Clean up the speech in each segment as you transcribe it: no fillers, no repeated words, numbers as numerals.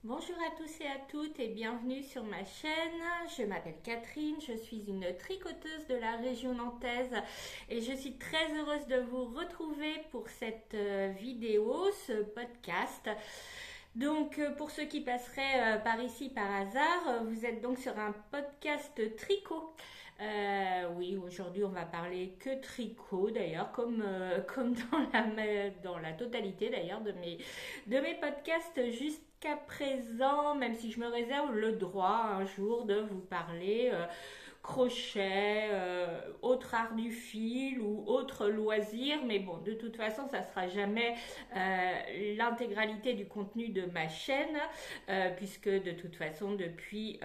Bonjour à tous et à toutes et bienvenue sur ma chaîne. Je m'appelle Catherine, je suis une tricoteuse de la région nantaise et je suis très heureuse de vous retrouver pour cette vidéo, ce podcast. Donc pour ceux qui passeraient par ici par hasard, vous êtes donc sur un podcast tricot. Oui, aujourd'hui on va parler que tricot d'ailleurs, comme dans la totalité d'ailleurs de mes podcasts jusqu'à présent, même si je me réserve le droit un jour de vous parler crochet, autre art du fil ou autre loisir, mais bon, de toute façon, ça sera jamais l'intégralité du contenu de ma chaîne, puisque de toute façon, depuis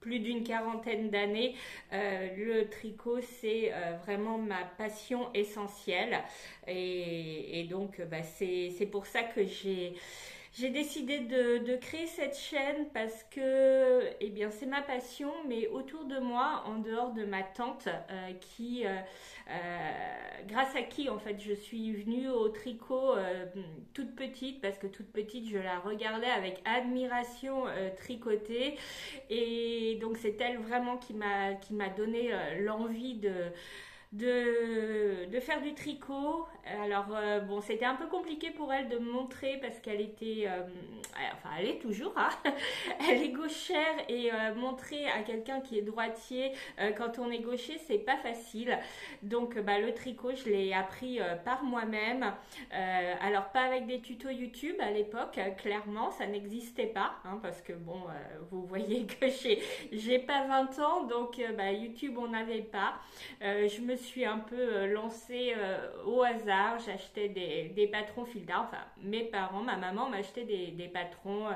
plus d'une quarantaine d'années, le tricot c'est vraiment ma passion essentielle et donc c'est pour ça que j'ai décidé de créer cette chaîne parce que eh bien, c'est ma passion, mais autour de moi, en dehors de ma tante, grâce à qui en fait je suis venue au tricot toute petite, parce que toute petite je la regardais avec admiration tricoter, et donc c'est elle vraiment qui m'a donné l'envie de faire du tricot. Alors bon, c'était un peu compliqué pour elle de me montrer parce qu'elle était, enfin elle est toujours, hein, elle est gauchère et montrer à quelqu'un qui est droitier quand on est gaucher, c'est pas facile. Donc le tricot, je l'ai appris par moi-même. Alors pas avec des tutos YouTube à l'époque, clairement ça n'existait pas, hein, parce que bon, vous voyez que j'ai pas 20 ans, donc YouTube on n'avait pas. Je me suis un peu lancée au hasard. J'achetais des patrons fil d'art. Enfin, mes parents, ma maman m'achetait des patrons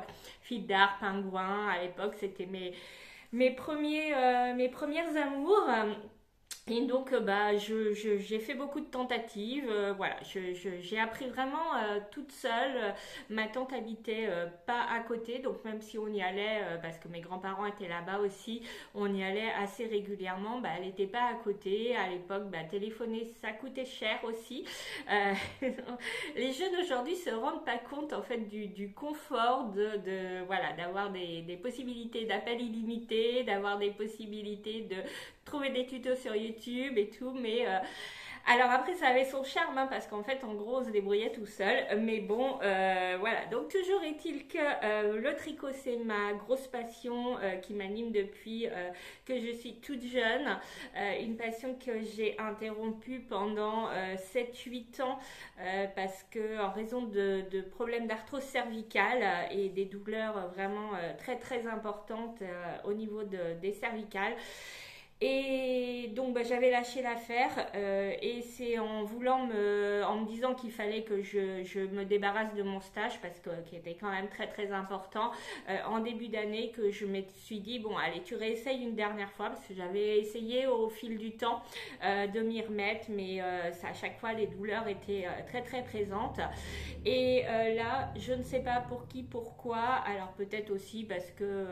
fil d'art, pingouins. À l'époque, c'était mes premières amours. Et donc, j'ai fait beaucoup de tentatives. Voilà, j'ai appris vraiment toute seule. Ma tante habitait pas à côté, donc même si on y allait, parce que mes grands-parents étaient là-bas aussi, on y allait assez régulièrement. Elle n'était pas à côté. À l'époque, téléphoner, ça coûtait cher aussi. Euh, les jeunes aujourd'hui se rendent pas compte en fait du confort voilà, d'avoir des possibilités d'appel illimité, d'avoir des possibilités de trouver des tutos sur YouTube et tout, mais alors après ça avait son charme, hein, parce qu'en fait en gros on se débrouillait tout seul, mais bon voilà, donc toujours est-il que le tricot c'est ma grosse passion qui m'anime depuis que je suis toute jeune, une passion que j'ai interrompue pendant 7-8 ans parce que en raison de problèmes d'arthrose cervicale et des douleurs vraiment très très importantes au niveau des cervicales. Et donc j'avais lâché l'affaire et c'est en me disant qu'il fallait que je me débarrasse de mon stage parce que qui était quand même très très important en début d'année, que je me suis dit bon allez, tu réessayes une dernière fois, parce que j'avais essayé au fil du temps de m'y remettre, mais à chaque fois les douleurs étaient très très présentes. Et là je ne sais pas pour qui, pourquoi, alors peut-être aussi parce que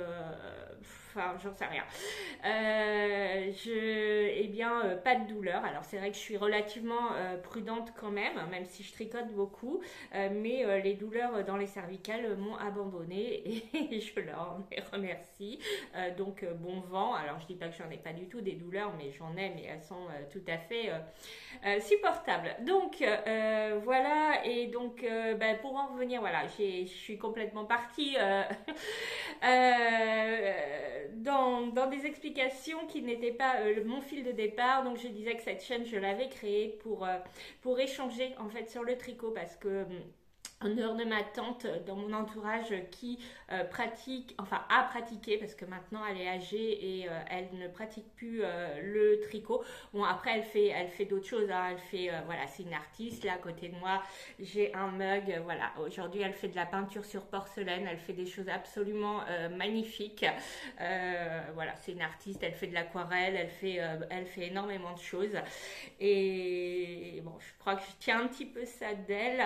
enfin j'en sais rien. Eh bien, pas de douleur. Alors c'est vrai que je suis relativement prudente quand même, même si je tricote beaucoup, mais les douleurs dans les cervicales m'ont abandonnée et je leur en remercie. Donc bon vent. Alors je dis pas que j'en ai pas du tout des douleurs, mais j'en ai, mais elles sont tout à fait supportables. Donc voilà. Et donc pour en revenir, voilà, je suis complètement partie dans des explications qui n'étaient pas mon fil de départ. Donc je disais que cette chaîne je l'avais créée pour échanger en fait sur le tricot, parce que en dehors de ma tante, dans mon entourage qui pratique, enfin a pratiqué, parce que maintenant elle est âgée et elle ne pratique plus le tricot. Bon après elle fait d'autres choses, hein. Elle fait, voilà, c'est une artiste. Là à côté de moi j'ai un mug, voilà, aujourd'hui elle fait de la peinture sur porcelaine, elle fait des choses absolument magnifiques. Voilà, c'est une artiste, elle fait de l'aquarelle, elle fait énormément de choses. Et bon, je crois que je tiens un petit peu ça d'elle.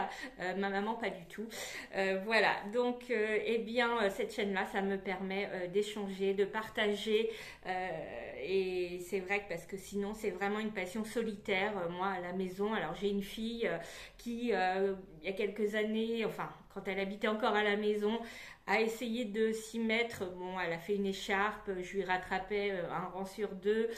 Ma maman pas du tout. Voilà, donc eh bien cette chaîne-là, ça me permet d'échanger, de partager. Et c'est vrai que parce que sinon c'est vraiment une passion solitaire. Moi à la maison, alors j'ai une fille qui il y a quelques années, enfin quand elle habitait encore à la maison, a essayé de s'y mettre. Bon, elle a fait une écharpe, je lui rattrapais un rang sur deux.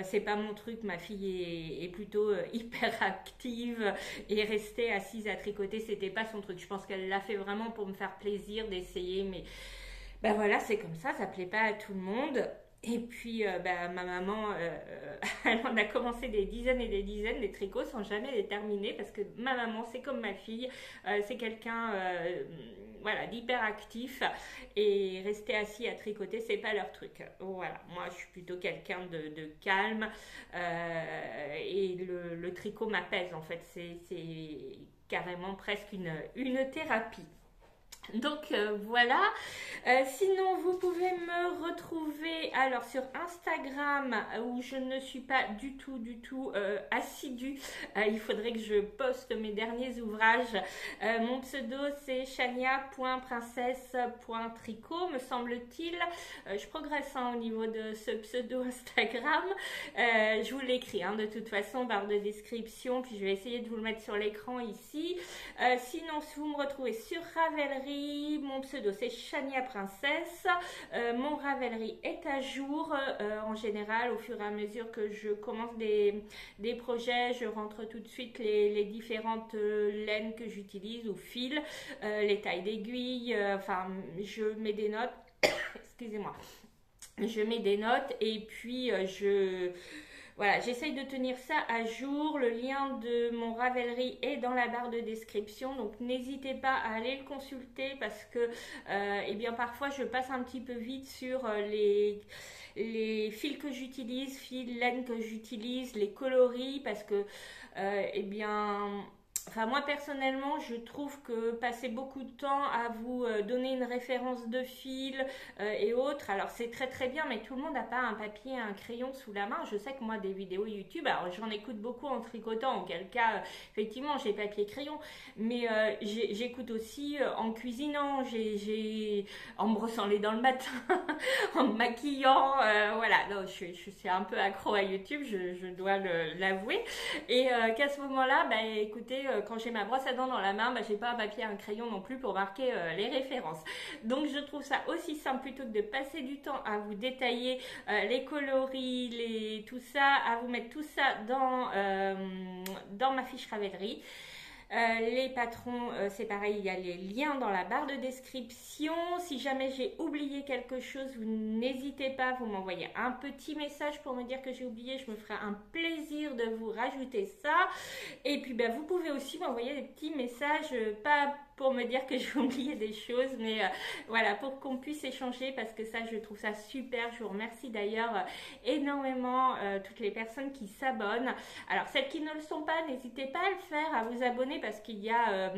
C'est pas mon truc, ma fille est plutôt hyper active et rester assise à tricoter, c'était pas son truc. Je pense qu'elle l'a fait vraiment pour me faire plaisir d'essayer, mais ben voilà, c'est comme ça plaît pas à tout le monde. Et puis, ma maman, elle en a commencé des dizaines et des dizaines des tricots sans jamais les terminer parce que ma maman, c'est comme ma fille, c'est quelqu'un voilà, d'hyper actif et rester assis à tricoter, c'est pas leur truc. Voilà, moi, je suis plutôt quelqu'un de calme et le tricot m'apaise en fait, c'est carrément presque une thérapie. Donc voilà. Sinon, vous pouvez me retrouver alors sur Instagram où je ne suis pas du tout assidue. Il faudrait que je poste mes derniers ouvrages. Mon pseudo c'est chania.princesse.tricot me semble-t-il. Je progresse au niveau de ce pseudo Instagram. Je vous l'écris de toute façon, barre de description, puis je vais essayer de vous le mettre sur l'écran ici. Sinon, si vous me retrouvez sur Ravelry, mon pseudo c'est Chania Princesse. Mon Ravelry est à jour. En général, au fur et à mesure que je commence des projets, je rentre tout de suite les différentes laines que j'utilise ou fils, les tailles d'aiguille. Enfin, je mets des notes. Excusez-moi. Je mets des notes et puis voilà, j'essaye de tenir ça à jour. Le lien de mon Ravelry est dans la barre de description, donc n'hésitez pas à aller le consulter parce que eh bien parfois je passe un petit peu vite sur les fils que j'utilise, fils, laine que j'utilise, les coloris parce que eh bien enfin moi personnellement je trouve que passer beaucoup de temps à vous donner une référence de fil et autres, alors c'est très bien mais tout le monde n'a pas un papier et un crayon sous la main. Je sais que moi des vidéos YouTube, alors j'en écoute beaucoup en tricotant, auquel cas effectivement j'ai papier et crayon, mais j'écoute aussi en cuisinant, en me brossant les dents le matin, en me maquillant, voilà, non, je suis un peu accro à YouTube, je dois l'avouer, et qu'à ce moment-là, écoutez, quand j'ai ma brosse à dents dans la main, j'ai pas un papier et un crayon non plus pour marquer les références. Donc je trouve ça aussi simple plutôt que de passer du temps à vous détailler les coloris, tout ça, à vous mettre tout ça dans ma fiche Ravelry. Les patrons, c'est pareil, il y a les liens dans la barre de description. Si jamais j'ai oublié quelque chose, vous n'hésitez pas, vous m'envoyez un petit message pour me dire que j'ai oublié. Je me ferai un plaisir de vous rajouter ça. Et puis vous pouvez aussi m'envoyer des petits messages, pas pour me dire que j'ai oublié des choses, mais voilà, pour qu'on puisse échanger parce que ça, je trouve ça super. Je vous remercie d'ailleurs énormément toutes les personnes qui s'abonnent. Alors celles qui ne le sont pas, n'hésitez pas à le faire, à vous abonner parce qu'il y a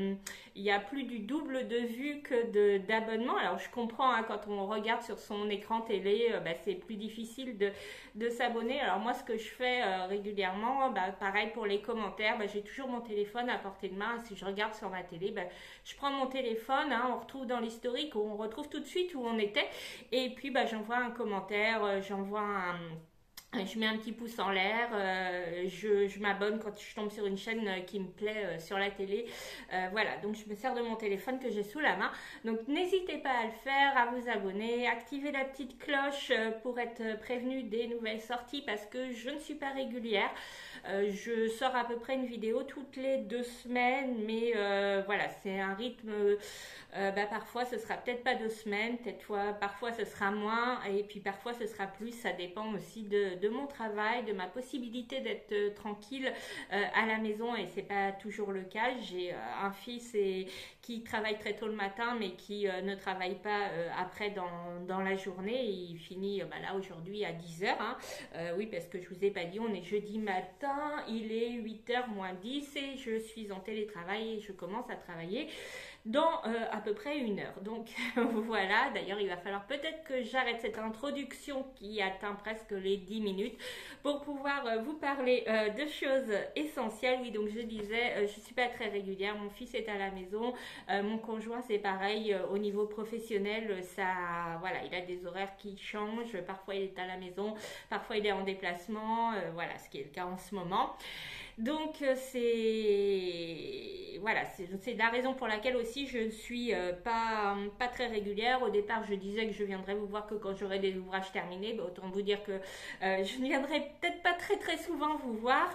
plus du double de vues que d'abonnements. Alors je comprends quand on regarde sur son écran télé, c'est plus difficile de s'abonner. Alors moi ce que je fais régulièrement, pareil pour les commentaires, j'ai toujours mon téléphone à portée de main. Si je regarde sur ma télé, je prends mon téléphone, on retrouve dans l'historique, on retrouve tout de suite où on était, et puis j'envoie un commentaire, je mets un petit pouce en l'air, je m'abonne quand je tombe sur une chaîne qui me plaît sur la télé. Voilà, donc je me sers de mon téléphone que j'ai sous la main. Donc n'hésitez pas à le faire, à vous abonner, activer la petite cloche pour être prévenu des nouvelles sorties parce que je ne suis pas régulière. Je sors à peu près une vidéo toutes les 2 semaines, mais voilà, c'est un rythme. Parfois ce sera peut-être pas 2 semaines, parfois ce sera moins, et puis parfois ce sera plus. Ça dépend aussi de mon travail, de ma possibilité d'être tranquille à la maison, et c'est pas toujours le cas. J'ai un fils qui travaille très tôt le matin, mais qui ne travaille pas après dans la journée. Il finit là aujourd'hui à 10h. Oui, parce que je vous ai pas dit, on est jeudi matin, il est 8h moins 10 et je suis en télétravail et je commence à travailler dans à peu près 1 heure. Donc voilà, d'ailleurs il va falloir peut-être que j'arrête cette introduction qui atteint presque les 10 minutes pour pouvoir vous parler de choses essentielles. Oui, donc je disais, je suis pas très régulière, mon fils est à la maison, mon conjoint c'est pareil, au niveau professionnel, voilà, il a des horaires qui changent, parfois il est à la maison, parfois il est en déplacement, voilà, ce qui est le cas en ce moment. Donc c'est voilà, c'est la raison pour laquelle aussi je ne suis pas très régulière. Au départ, je disais que je viendrais vous voir que quand j'aurai des ouvrages terminés. Bah, autant vous dire que je ne viendrai peut-être pas très souvent vous voir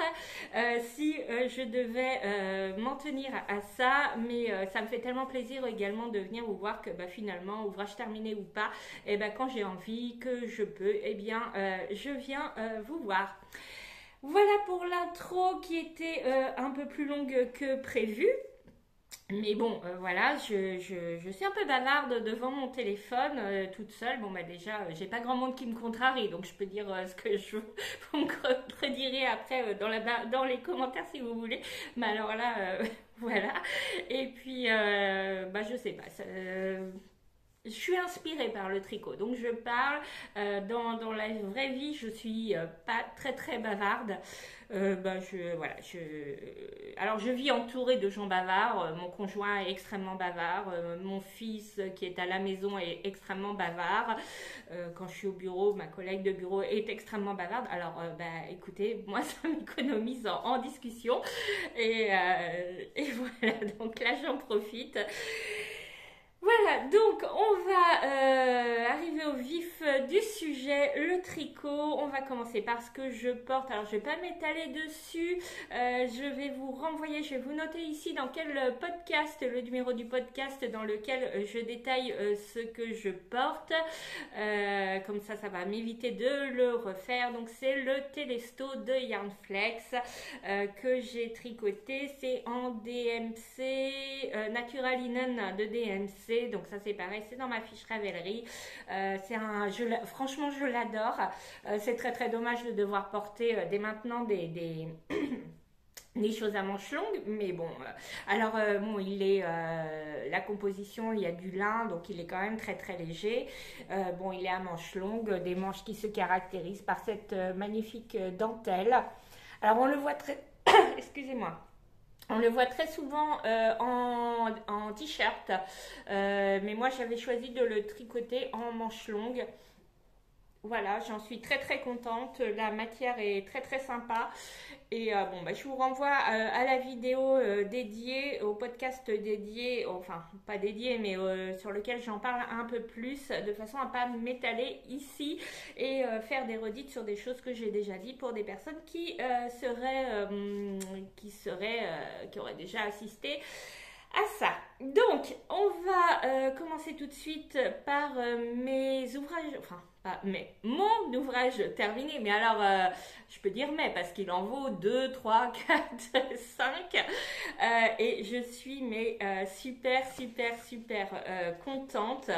si je devais m'en tenir à ça. Mais ça me fait tellement plaisir également de venir vous voir que bah, finalement, ouvrage terminé ou pas, et ben quand j'ai envie, que je peux, eh bien je viens vous voir. Voilà pour l'intro qui était un peu plus longue que prévu. Mais bon, voilà, je suis un peu bavarde devant mon téléphone, toute seule. Bon, bah déjà, j'ai pas grand monde qui me contrarie, donc je peux dire ce que je veux. Vous me redirez après dans les commentaires si vous voulez. Mais alors là, voilà. Et puis, bah je sais pas. Je suis inspirée par le tricot, donc je parle. Dans la vraie vie, je suis pas très bavarde. Bah, voilà, alors je vis entourée de gens bavards. Mon conjoint est extrêmement bavard. Mon fils qui est à la maison est extrêmement bavard. Quand je suis au bureau, ma collègue de bureau est extrêmement bavarde. Alors, bah, écoutez, moi ça m'économise en discussion. Et voilà, donc là j'en profite. Voilà, donc on va arriver au vif du sujet, le tricot. On va commencer par ce que je porte. Alors je vais pas m'étaler dessus, je vais vous renvoyer, je vais vous noter ici dans quel podcast, le numéro du podcast dans lequel je détaille ce que je porte. Comme ça va m'éviter de le refaire. Donc c'est le Telesto de Yarnflex que j'ai tricoté. C'est en DMC, Natural Linen de DMC. Donc ça c'est pareil, c'est dans ma fiche Ravelry. Franchement je l'adore. C'est très dommage de devoir porter dès maintenant des des choses à manches longues, mais bon, bon, il est la composition, il y a du lin, donc il est quand même très léger. Bon, il est à manches longues, des manches qui se caractérisent par cette magnifique dentelle. Alors on le voit très, excusez-moi. On le voit très souvent en t-shirt, mais moi j'avais choisi de le tricoter en manches longues. Voilà, j'en suis très contente. La matière est très sympa. Et bon, bah, je vous renvoie à la vidéo dédiée, au podcast dédié, enfin pas dédié, mais sur lequel j'en parle un peu plus, de façon à pas m'étaler ici et faire des redites sur des choses que j'ai déjà dit pour des personnes qui auraient déjà assisté à ça. Donc, on va commencer tout de suite par mes ouvrages, enfin, pas mon ouvrage terminé, mais alors, je peux dire mais, parce qu'il en vaut 2, 3, 4, 5, et je suis super contente.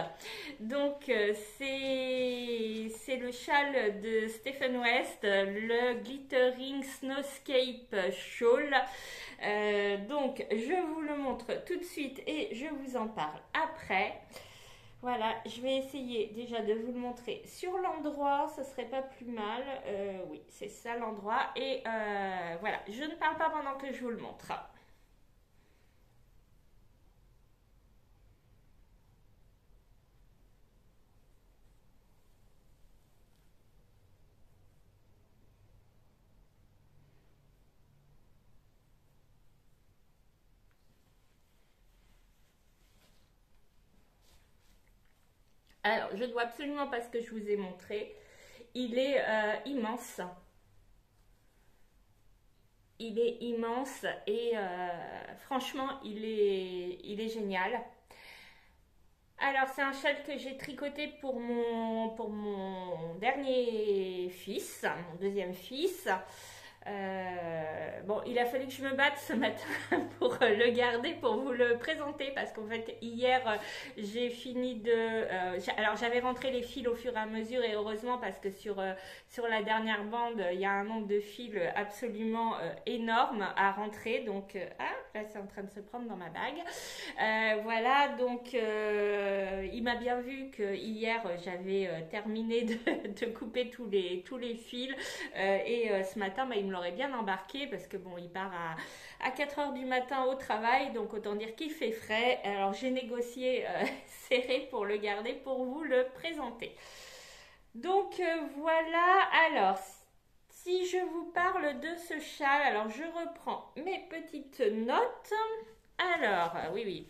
Donc, c'est le châle de Stephen West, le Glittering Snowscape Shawl. Donc je vous le montre tout de suite et je vous en parle après. Voilà, je vais essayer déjà de vous le montrer sur l'endroit, ce serait pas plus mal. Oui, c'est ça l'endroit. Et voilà, je ne parle pas pendant que je vous le montre. Alors, je dois absolument pas ce que je vous ai montré. Il est immense. Il est immense et franchement, il est génial. Alors, c'est un châle que j'ai tricoté pour mon dernier fils, mon deuxième fils. Bon, il a fallu que je me batte ce matin pour le garder, pour vous le présenter, parce qu'en fait hier j'ai fini alors j'avais rentré les fils au fur et à mesure, et heureusement, parce que sur la dernière bande il y a un nombre de fils absolument énorme à rentrer. Donc là c'est en train de se prendre dans ma bague. Voilà, donc il m'a bien vu que hier j'avais terminé de couper tous les fils, et ce matin bah, il me l'aurait bien embarqué, parce que bon, il part à 4 heures du matin au travail, donc autant dire qu'il fait frais. Alors j'ai négocié serré pour le garder, pour vous le présenter. Donc voilà, alors si si je vous parle de ce châle, alors je reprends mes petites notes. Alors, oui, oui,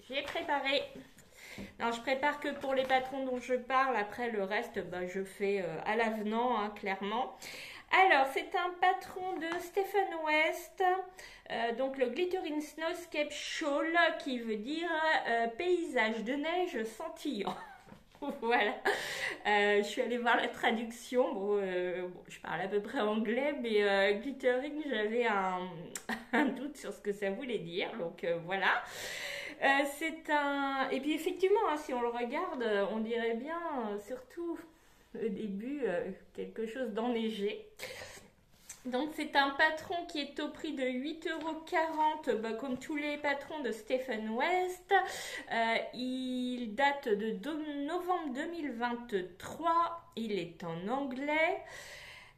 j'ai préparé. Non, je prépare que pour les patrons dont je parle. Après, le reste, bah, je fais à l'avenant, hein, clairement. Alors, c'est un patron de Stephen West, donc le Glittering Snowscape Shawl, qui veut dire paysage de neige scintillant. Voilà. Je suis allée voir la traduction. Bon, je parle à peu près anglais, mais glittering, j'avais un doute sur ce que ça voulait dire. Donc voilà. C'est un. Et puis effectivement, hein, si on le regarde, on dirait bien, surtout au début, quelque chose d'enneigé. Donc c'est un patron qui est au prix de 8,40 €, bah, comme tous les patrons de Stephen West. Il date de novembre 2023. Il est en anglais.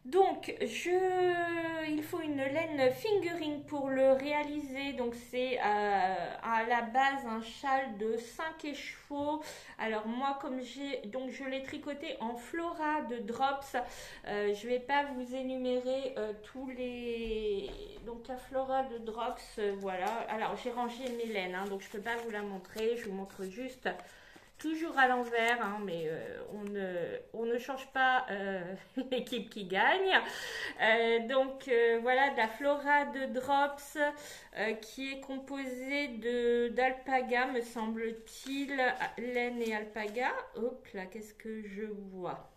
Donc, il faut une laine fingering pour le réaliser. Donc, c'est à la base un châle de 5 écheveaux. Alors, moi, je l'ai tricoté en Flora de Drops. Je ne vais pas vous énumérer tous les. Donc, la Flora de Drops, voilà. Alors, j'ai rangé mes laines, hein, donc je ne peux pas vous la montrer. Je vous montre juste. Toujours à l'envers, hein, mais on ne change pas l'équipe qui gagne. Voilà, de la Flora de Drops qui est composée d'alpaga, me semble-t-il, laine et alpaga. Hop là, qu'est-ce que je vois?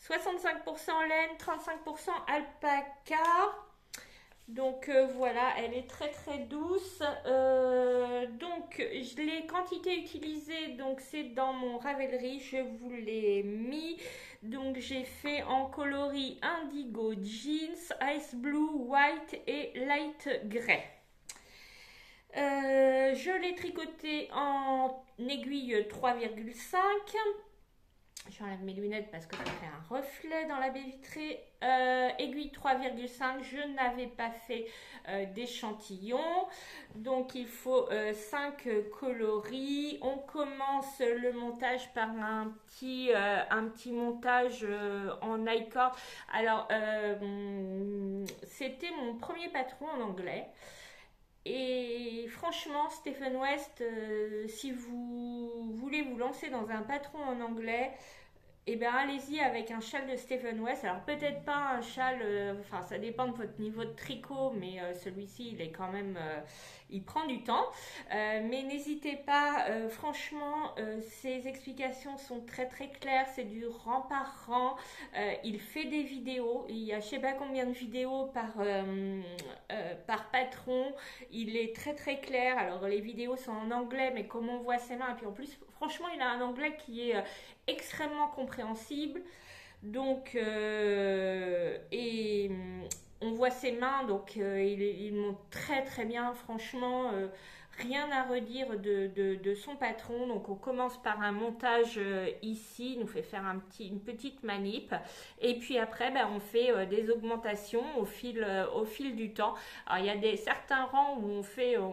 65% laine, 35% alpaca. Donc voilà, elle est très très douce. Donc les quantités utilisées, donc c'est dans mon Ravelry, je vous l'ai mis. Donc j'ai fait en coloris indigo jeans, ice blue, white et light grey. Je l'ai tricoté en aiguille 3,5. J'enlève mes lunettes parce que ça fait un reflet dans la baie vitrée. Aiguille 3,5, je n'avais pas fait d'échantillon. Donc il faut 5 coloris. On commence le montage par un petit montage en I-cord. Alors c'était mon premier patron en anglais. Et franchement, Stephen West, si vous voulez vous lancer dans un patron en anglais, eh bien allez-y avec un châle de Stephen West. Alors peut-être pas un châle, enfin ça dépend de votre niveau de tricot, mais celui-ci il est quand même, il prend du temps. Mais n'hésitez pas, franchement, ses explications sont très très claires, c'est du rang par rang. Il fait des vidéos, il y a je sais pas combien de vidéos par patron. Il est très très clair. Alors les vidéos sont en anglais, mais comme on voit ses mains, et puis en plus franchement il a un anglais qui est extrêmement compréhensible. Donc on voit ses mains, donc il monte très très bien, franchement. Rien à redire de son patron. Donc on commence par un montage ici, il nous fait faire une petite manip, et puis après on fait des augmentations au fil du temps. Alors il y a certains rangs où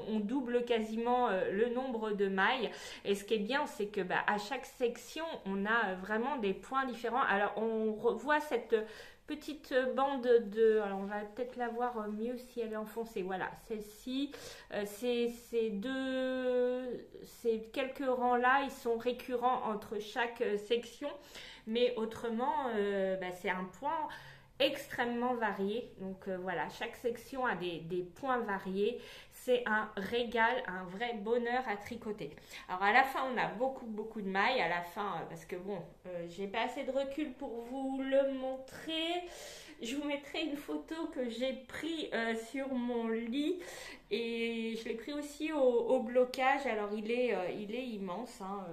on double quasiment le nombre de mailles, et ce qui est bien c'est que à chaque section on a vraiment des points différents. Alors on revoit cette petite bande alors on va peut-être la voir mieux si elle est enfoncée. Voilà, celle-ci, ces quelques rangs là, ils sont récurrents entre chaque section, mais autrement, c'est un point extrêmement varié. Donc voilà, chaque section a des points variés. C'est un régal, un vrai bonheur à tricoter. Alors à la fin, on a beaucoup de mailles. À la fin, parce que bon, j'ai pas assez de recul pour vous le montrer. Je vous mettrai une photo que j'ai prise sur mon lit, et je l'ai pris aussi au blocage. Alors il est immense, hein.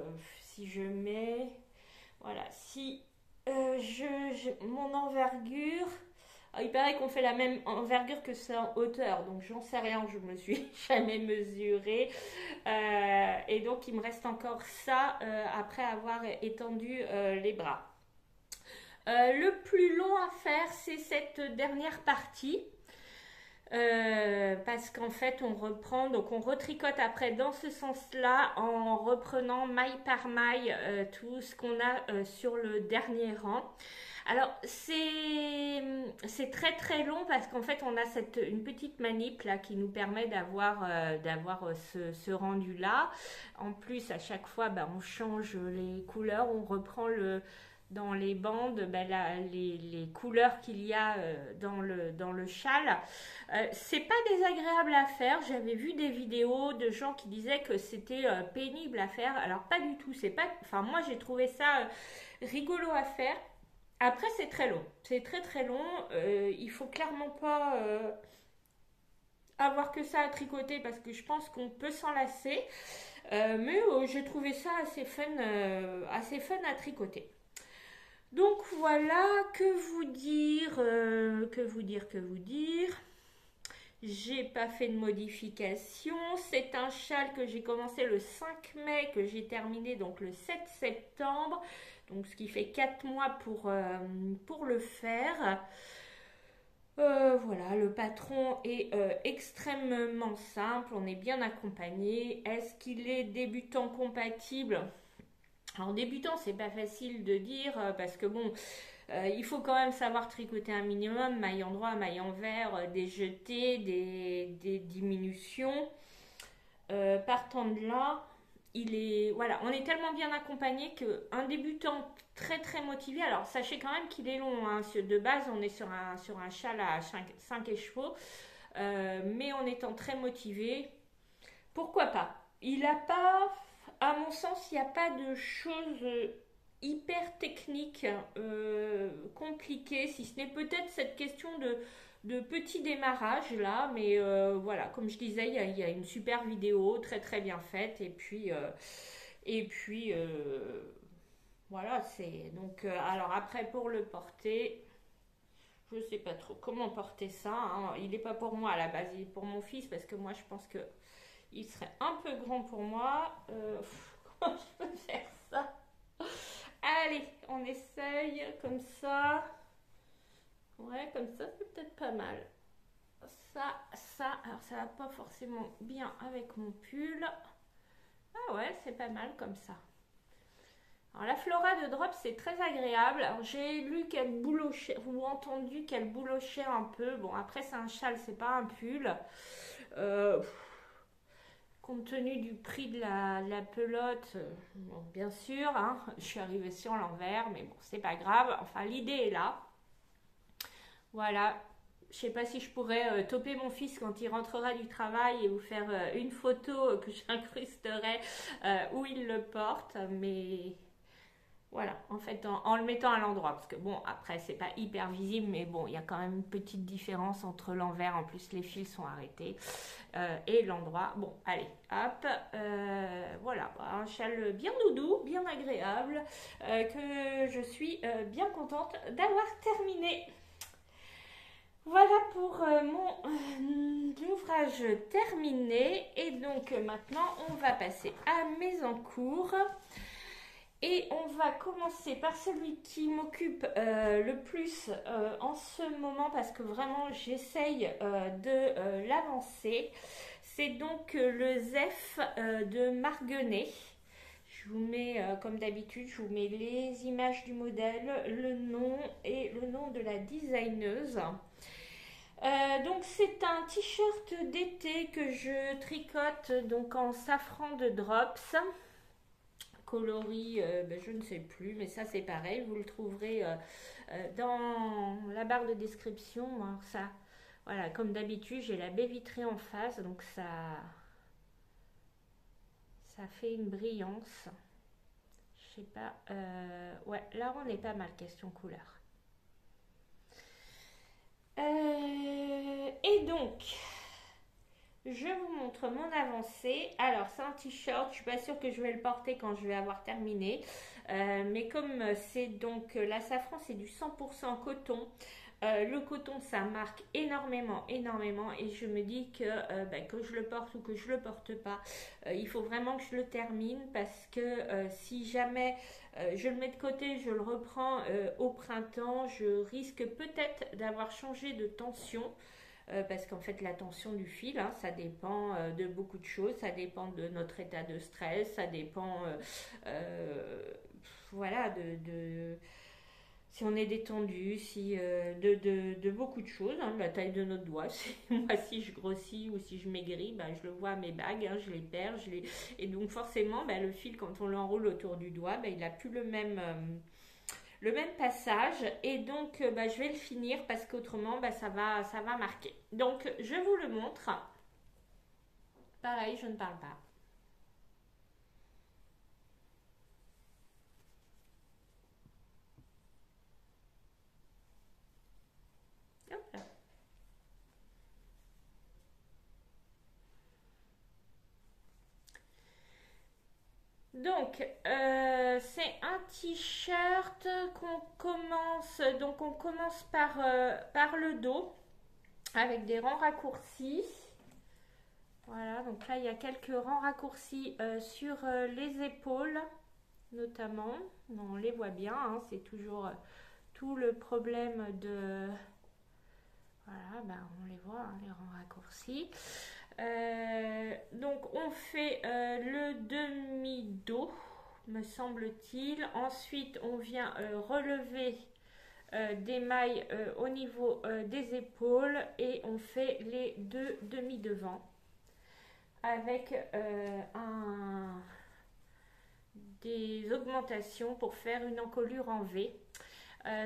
Si je mets, voilà, si mon envergure. Il paraît qu'on fait la même envergure que ça en hauteur, donc j'en sais rien, je me suis jamais mesurée. Et donc il me reste encore ça après avoir étendu les bras. Le plus long à faire, c'est cette dernière partie. Parce qu'en fait on reprend, donc on retricote après dans ce sens-là en reprenant maille par maille tout ce qu'on a sur le dernier rang. Alors c'est très très long parce qu'en fait on a une petite manip là qui nous permet d'avoir ce rendu là. En plus à chaque fois bah, on change les couleurs, on reprend dans les bandes bah, les couleurs qu'il y a dans le châle. C'est pas désagréable à faire. J'avais vu des vidéos de gens qui disaient que c'était pénible à faire. Alors pas du tout. C'est pas. Enfin moi j'ai trouvé ça rigolo à faire. Après c'est très long. C'est très très long. Il faut clairement pas avoir que ça à tricoter parce que je pense qu'on peut s'en lasser. Mais j'ai trouvé ça assez fun à tricoter. Donc voilà, que vous dire, que vous dire, que vous dire. J'ai pas fait de modification. C'est un châle que j'ai commencé le 5 mai, que j'ai terminé donc le 7 septembre. Donc ce qui fait 4 mois pour le faire. Voilà, le patron est extrêmement simple, on est bien accompagné. Est-ce qu'il est débutant compatible? Alors débutant, c'est pas facile de dire parce que bon, il faut quand même savoir tricoter un minimum, maille en droit, maille envers, des jetés, des diminutions. Partant de là, voilà, on est tellement bien accompagné qu'un débutant très très motivé, alors sachez quand même qu'il est long, hein, de base on est sur un châle à 5 écheveaux, mais en étant très motivé, pourquoi pas? Il n'a pas, à mon sens, il n'y a pas de choses hyper techniques, compliquées, si ce n'est peut-être cette question de petit démarrage là, mais voilà, comme je disais, il y a une super vidéo très très bien faite, et puis voilà, c'est donc alors après pour le porter. Je sais pas trop comment porter ça, hein. Il n'est pas pour moi à la base, il est pour mon fils parce que moi je pense que il serait un peu grand pour moi. Comment je peux faire ça? Allez, on essaye comme ça. Ouais, comme ça, c'est peut-être pas mal. Alors ça va pas forcément bien avec mon pull. Ah ouais, c'est pas mal comme ça. Alors la flora de drop c'est très agréable. Alors j'ai lu qu'elle boulochait, ou entendu qu'elle boulochait un peu. Bon après c'est un châle, c'est pas un pull. Euh, Compte tenu du prix de la pelote, bon, bien sûr, hein, je suis arrivée sur l'envers, mais bon, c'est pas grave. Enfin, l'idée est là. Voilà. Je sais pas si je pourrais toper mon fils quand il rentrera du travail et vous faire une photo que j'incrusterai où il le porte, mais voilà, en fait, en le mettant à l'endroit, parce que bon, après, c'est pas hyper visible, mais bon, il y a quand même une petite différence entre l'envers, en plus, les fils sont arrêtés, et l'endroit. Bon, allez, hop, voilà, un châle bien doudou, bien agréable, que je suis bien contente d'avoir terminé. Voilà pour mon ouvrage terminé, et donc maintenant, on va passer à mes encours. Et on va commencer par celui qui m'occupe le plus en ce moment parce que vraiment j'essaye de l'avancer. C'est donc le ZEF de Marguenet. Je vous mets, comme d'habitude, je vous mets les images du modèle, le nom et le nom de la designeuse. Donc c'est un t-shirt d'été que je tricote donc en safran de Drops coloris, ben, je ne sais plus, mais ça c'est pareil, vous le trouverez dans la barre de description. Alors ça, voilà, comme d'habitude, j'ai la baie vitrée en face, donc ça fait une brillance. Je sais pas, ouais, là on est pas mal question couleur. Et donc, je vous montre mon avancée. Alors, c'est un t-shirt. Je suis pas sûre que je vais le porter quand je vais avoir terminé. Mais comme c'est donc la safran, c'est du 100% coton. Le coton, ça marque énormément, énormément. Et je me dis que je le porte ou que je le porte pas, il faut vraiment que je le termine parce que si jamais je le mets de côté, je le reprends au printemps, je risque peut-être d'avoir changé de tension. parce qu'en fait la tension du fil, hein, ça dépend de beaucoup de choses, ça dépend de notre état de stress, ça dépend voilà si on est détendu, si de beaucoup de choses, hein, la taille de notre doigt. Moi, si je grossis ou si je maigris, bah, je le vois à mes bagues, hein, je les perds, et donc forcément, bah, le fil quand on l'enroule autour du doigt, bah, il n'a plus le même passage, et donc bah, je vais le finir parce qu'autrement bah, ça va marquer. Donc je vous le montre. Pareil, je ne parle pas. Hop là. Donc, c'est un t-shirt qu'on commence. Donc, on commence par le dos avec des rangs raccourcis. Voilà, donc là, il y a quelques rangs raccourcis sur les épaules, notamment. On les voit bien, hein, c'est toujours tout le problème de... Voilà, ben, on les voit, hein, les rangs raccourcis. Donc on fait le demi-dos, me semble-t-il. Ensuite, on vient relever des mailles au niveau des épaules et on fait les deux demi-devants avec des augmentations pour faire une encolure en V.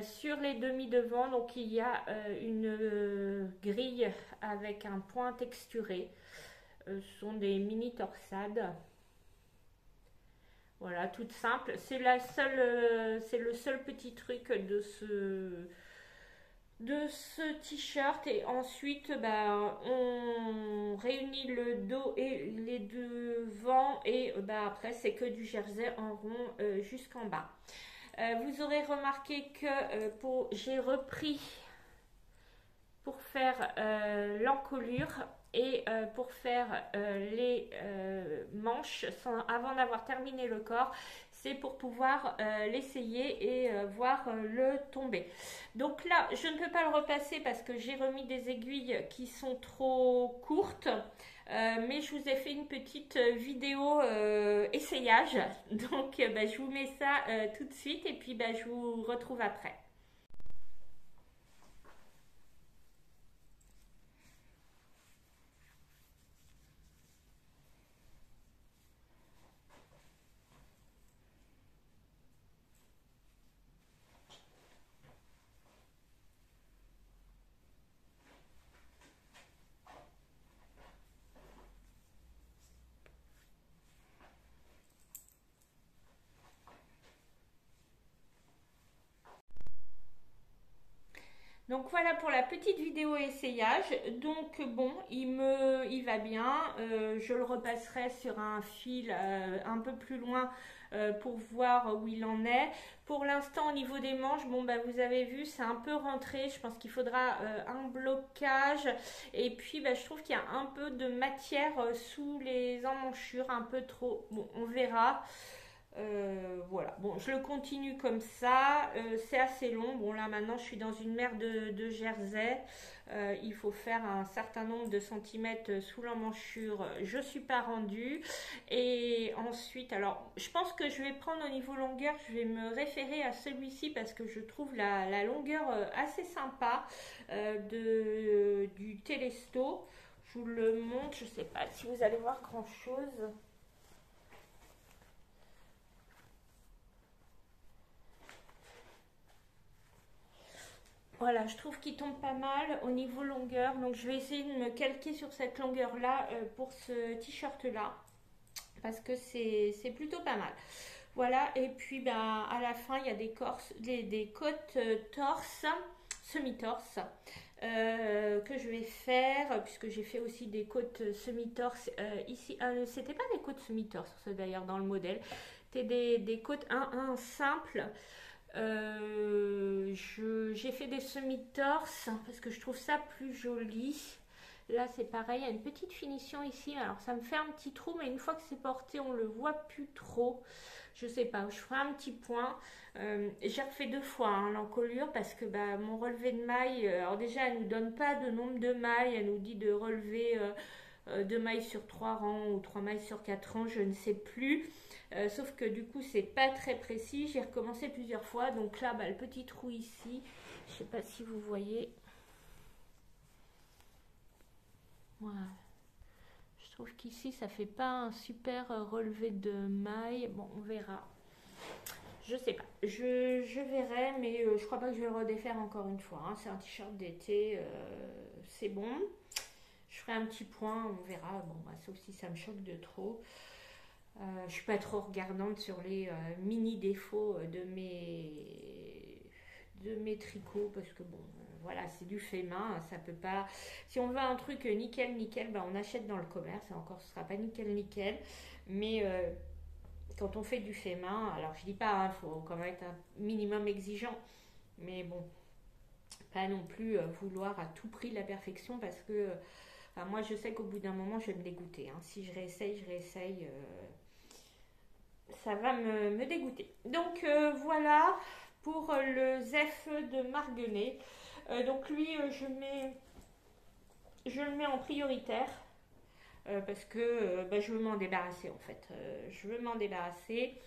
Sur les demi-devants, donc il y a une grille avec un point texturé. Ce sont des mini torsades. Voilà, toute simple. C'est le seul petit truc de ce t-shirt. Et ensuite, bah, on réunit le dos et les devants. Et bah, après, c'est que du jersey en rond jusqu'en bas. Vous aurez remarqué que j'ai repris pour faire l'encolure et pour faire les manches avant d'avoir terminé le corps. C'est pour pouvoir l'essayer et voir le tomber. Donc là, je ne peux pas le repasser parce que j'ai remis des aiguilles qui sont trop courtes. Mais je vous ai fait une petite vidéo essayage. Donc bah, je vous mets ça tout de suite et puis bah, je vous retrouve après. Donc voilà pour la petite vidéo essayage. Donc bon, il va bien. Je le repasserai sur un fil un peu plus loin pour voir où il en est. Pour l'instant, au niveau des manches, bon bah vous avez vu, c'est un peu rentré. Je pense qu'il faudra un blocage. Et puis bah, je trouve qu'il y a un peu de matière sous les emmanchures, un peu trop. Bon, on verra. Voilà, bon, je le continue comme ça. C'est assez long. Bon, là maintenant, je suis dans une mer de jersey. Il faut faire un certain nombre de centimètres sous l'emmanchure. Je suis pas rendue. Et ensuite, alors, je pense que je vais prendre au niveau longueur. Je vais me référer à celui-ci parce que je trouve la longueur assez sympa du Telesto. Je vous le montre. Je sais pas si vous allez voir grand-chose. Voilà, je trouve qu'il tombe pas mal au niveau longueur. Donc je vais essayer de me calquer sur cette longueur-là pour ce t-shirt-là. Parce que c'est plutôt pas mal. Voilà, et puis bah, à la fin, il y a des côtes torse, semi-torse. Que je vais faire puisque j'ai fait aussi des côtes semi-torse ici. C'était pas des côtes semi-torse d'ailleurs dans le modèle. C'était des côtes 1-1 simples. J'ai fait des semi-torses parce que je trouve ça plus joli. là c'est pareil, il y a une petite finition ici. Alors ça me fait un petit trou, mais une fois que c'est porté, on le voit plus trop. Je sais pas, je ferai un petit point. J'ai refait 2 fois hein, l'encolure parce que bah, mon relevé de mailles, alors déjà elle nous donne pas de nombre de mailles, elle nous dit de relever 2 mailles sur 3 rangs ou 3 mailles sur 4 rangs, je ne sais plus. Sauf que du coup c'est pas très précis, j'ai recommencé plusieurs fois. Donc là bah, le petit trou ici, je sais pas si vous voyez. Voilà. Je trouve qu'ici ça fait pas un super relevé de mailles. Bon, on verra. Je sais pas. Je verrai, mais je crois pas que je vais le redéfaire encore une fois. Hein. C'est un t-shirt d'été, c'est bon. Je ferai un petit point, on verra. Bon, bah, sauf si ça me choque de trop. Je suis pas trop regardante sur les mini défauts de mes tricots parce que bon, voilà, c'est du fait main, ça peut pas. Si on veut un truc nickel, nickel, bah, on achète dans le commerce. Et encore, ce sera pas nickel, nickel, mais quand on fait du fait main, alors je dis pas, il faut quand même être un minimum exigeant, mais bon, pas non plus vouloir à tout prix la perfection parce que enfin, moi je sais qu'au bout d'un moment je vais me dégoûter. Hein. Si je réessaye, ça va me dégoûter. Donc voilà pour le Zef de Marguenet. Donc lui, je le mets en prioritaire. Parce que bah, je veux m'en débarrasser en fait. Je veux m'en débarrasser.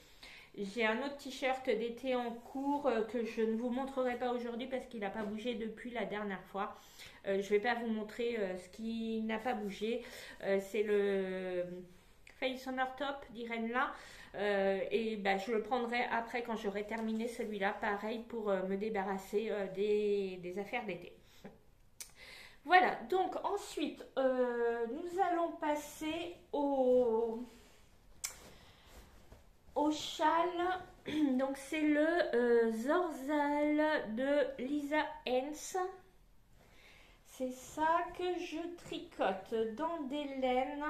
J'ai un autre t-shirt d'été en cours que je ne vous montrerai pas aujourd'hui parce qu'il n'a pas bougé depuis la dernière fois. Je ne vais pas vous montrer ce qui n'a pas bougé. C'est le Face Summer Top d'Irene là. Et bah, je le prendrai après quand j'aurai terminé celui-là. Pareil pour me débarrasser des affaires d'été. Voilà, donc ensuite, nous allons passer au châle. Donc c'est le Zorzal de Lisa Hens. C'est ça que je tricote dans des laines.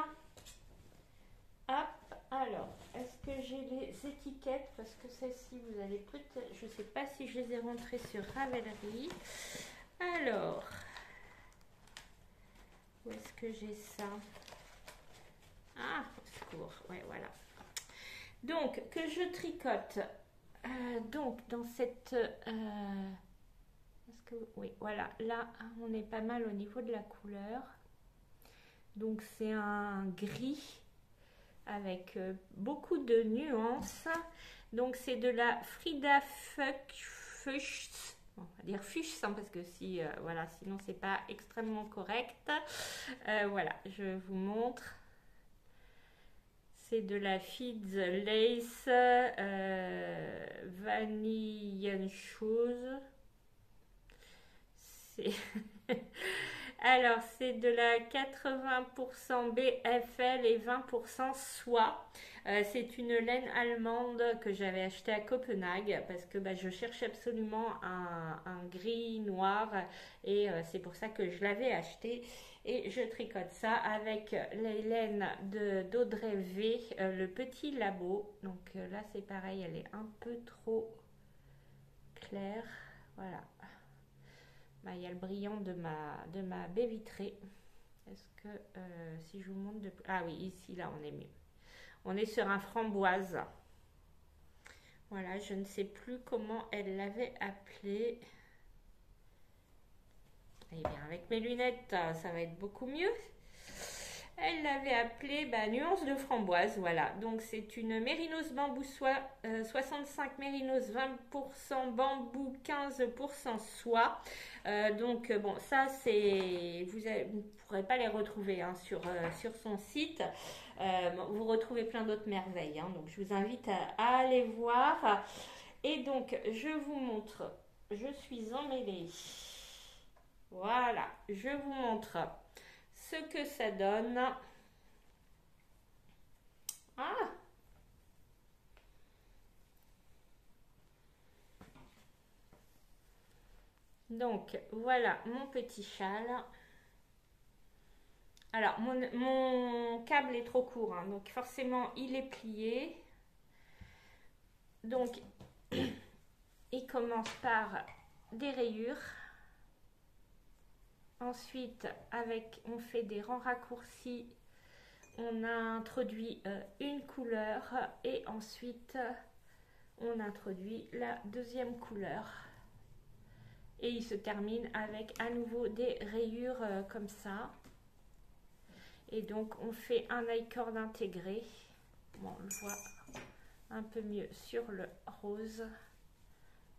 Hop, alors, est-ce que j'ai les étiquettes? Parce que celles-ci, vous allez peut-être... Je ne sais pas si je les ai rentrées sur Ravelry. Alors... Où est-ce que j'ai ça? Ah, au secours. Ouais, voilà. Donc, que je tricote. Donc, dans cette... est-ce que... Oui, voilà. Là, on est pas mal au niveau de la couleur. Donc, c'est un gris avec beaucoup de nuances. Donc, c'est de la Frida Fuchs. On va dire fuchs hein, parce que si voilà, sinon c'est pas extrêmement correct. Voilà, je vous montre. C'est de la Feeds Lace Vanille chose. C'est alors c'est de la 80% BFL et 20% soie. C'est une laine allemande que j'avais achetée à Copenhague parce que bah, je cherche absolument un gris noir et c'est pour ça que je l'avais acheté. Et je tricote ça avec les laines d'Audrey V, le petit labo. Donc là c'est pareil, elle est un peu trop claire. Voilà. Bah, il y a le brillant de ma baie vitrée. Est-ce que si je vous montre de... Ah oui, ici, là, on est mieux. On est sur un framboise. Voilà, je ne sais plus comment elle l'avait appelé. Eh bien, avec mes lunettes, ça va être beaucoup mieux. Elle l'avait appelé bah, nuance de framboise, voilà. Donc c'est une mérinos bambou soie, 65 mérinos, 20% bambou, 15% soie. Donc bon, ça c'est, vous ne pourrez pas les retrouver hein, sur son site. Vous retrouvez plein d'autres merveilles. Hein, donc je vous invite à aller voir. Et donc je vous montre, je suis emmêlée. Voilà, je vous montre ce que ça donne. Ah! Donc, voilà mon petit châle. Alors, mon câble est trop court, hein, donc forcément, il est plié. Donc, il commence par des rayures. Ensuite, on fait des rangs raccourcis. On a introduit une couleur et ensuite on introduit la deuxième couleur. Et il se termine avec à nouveau des rayures comme ça. Et donc on fait un I-cord intégré. Bon, on le voit un peu mieux sur le rose.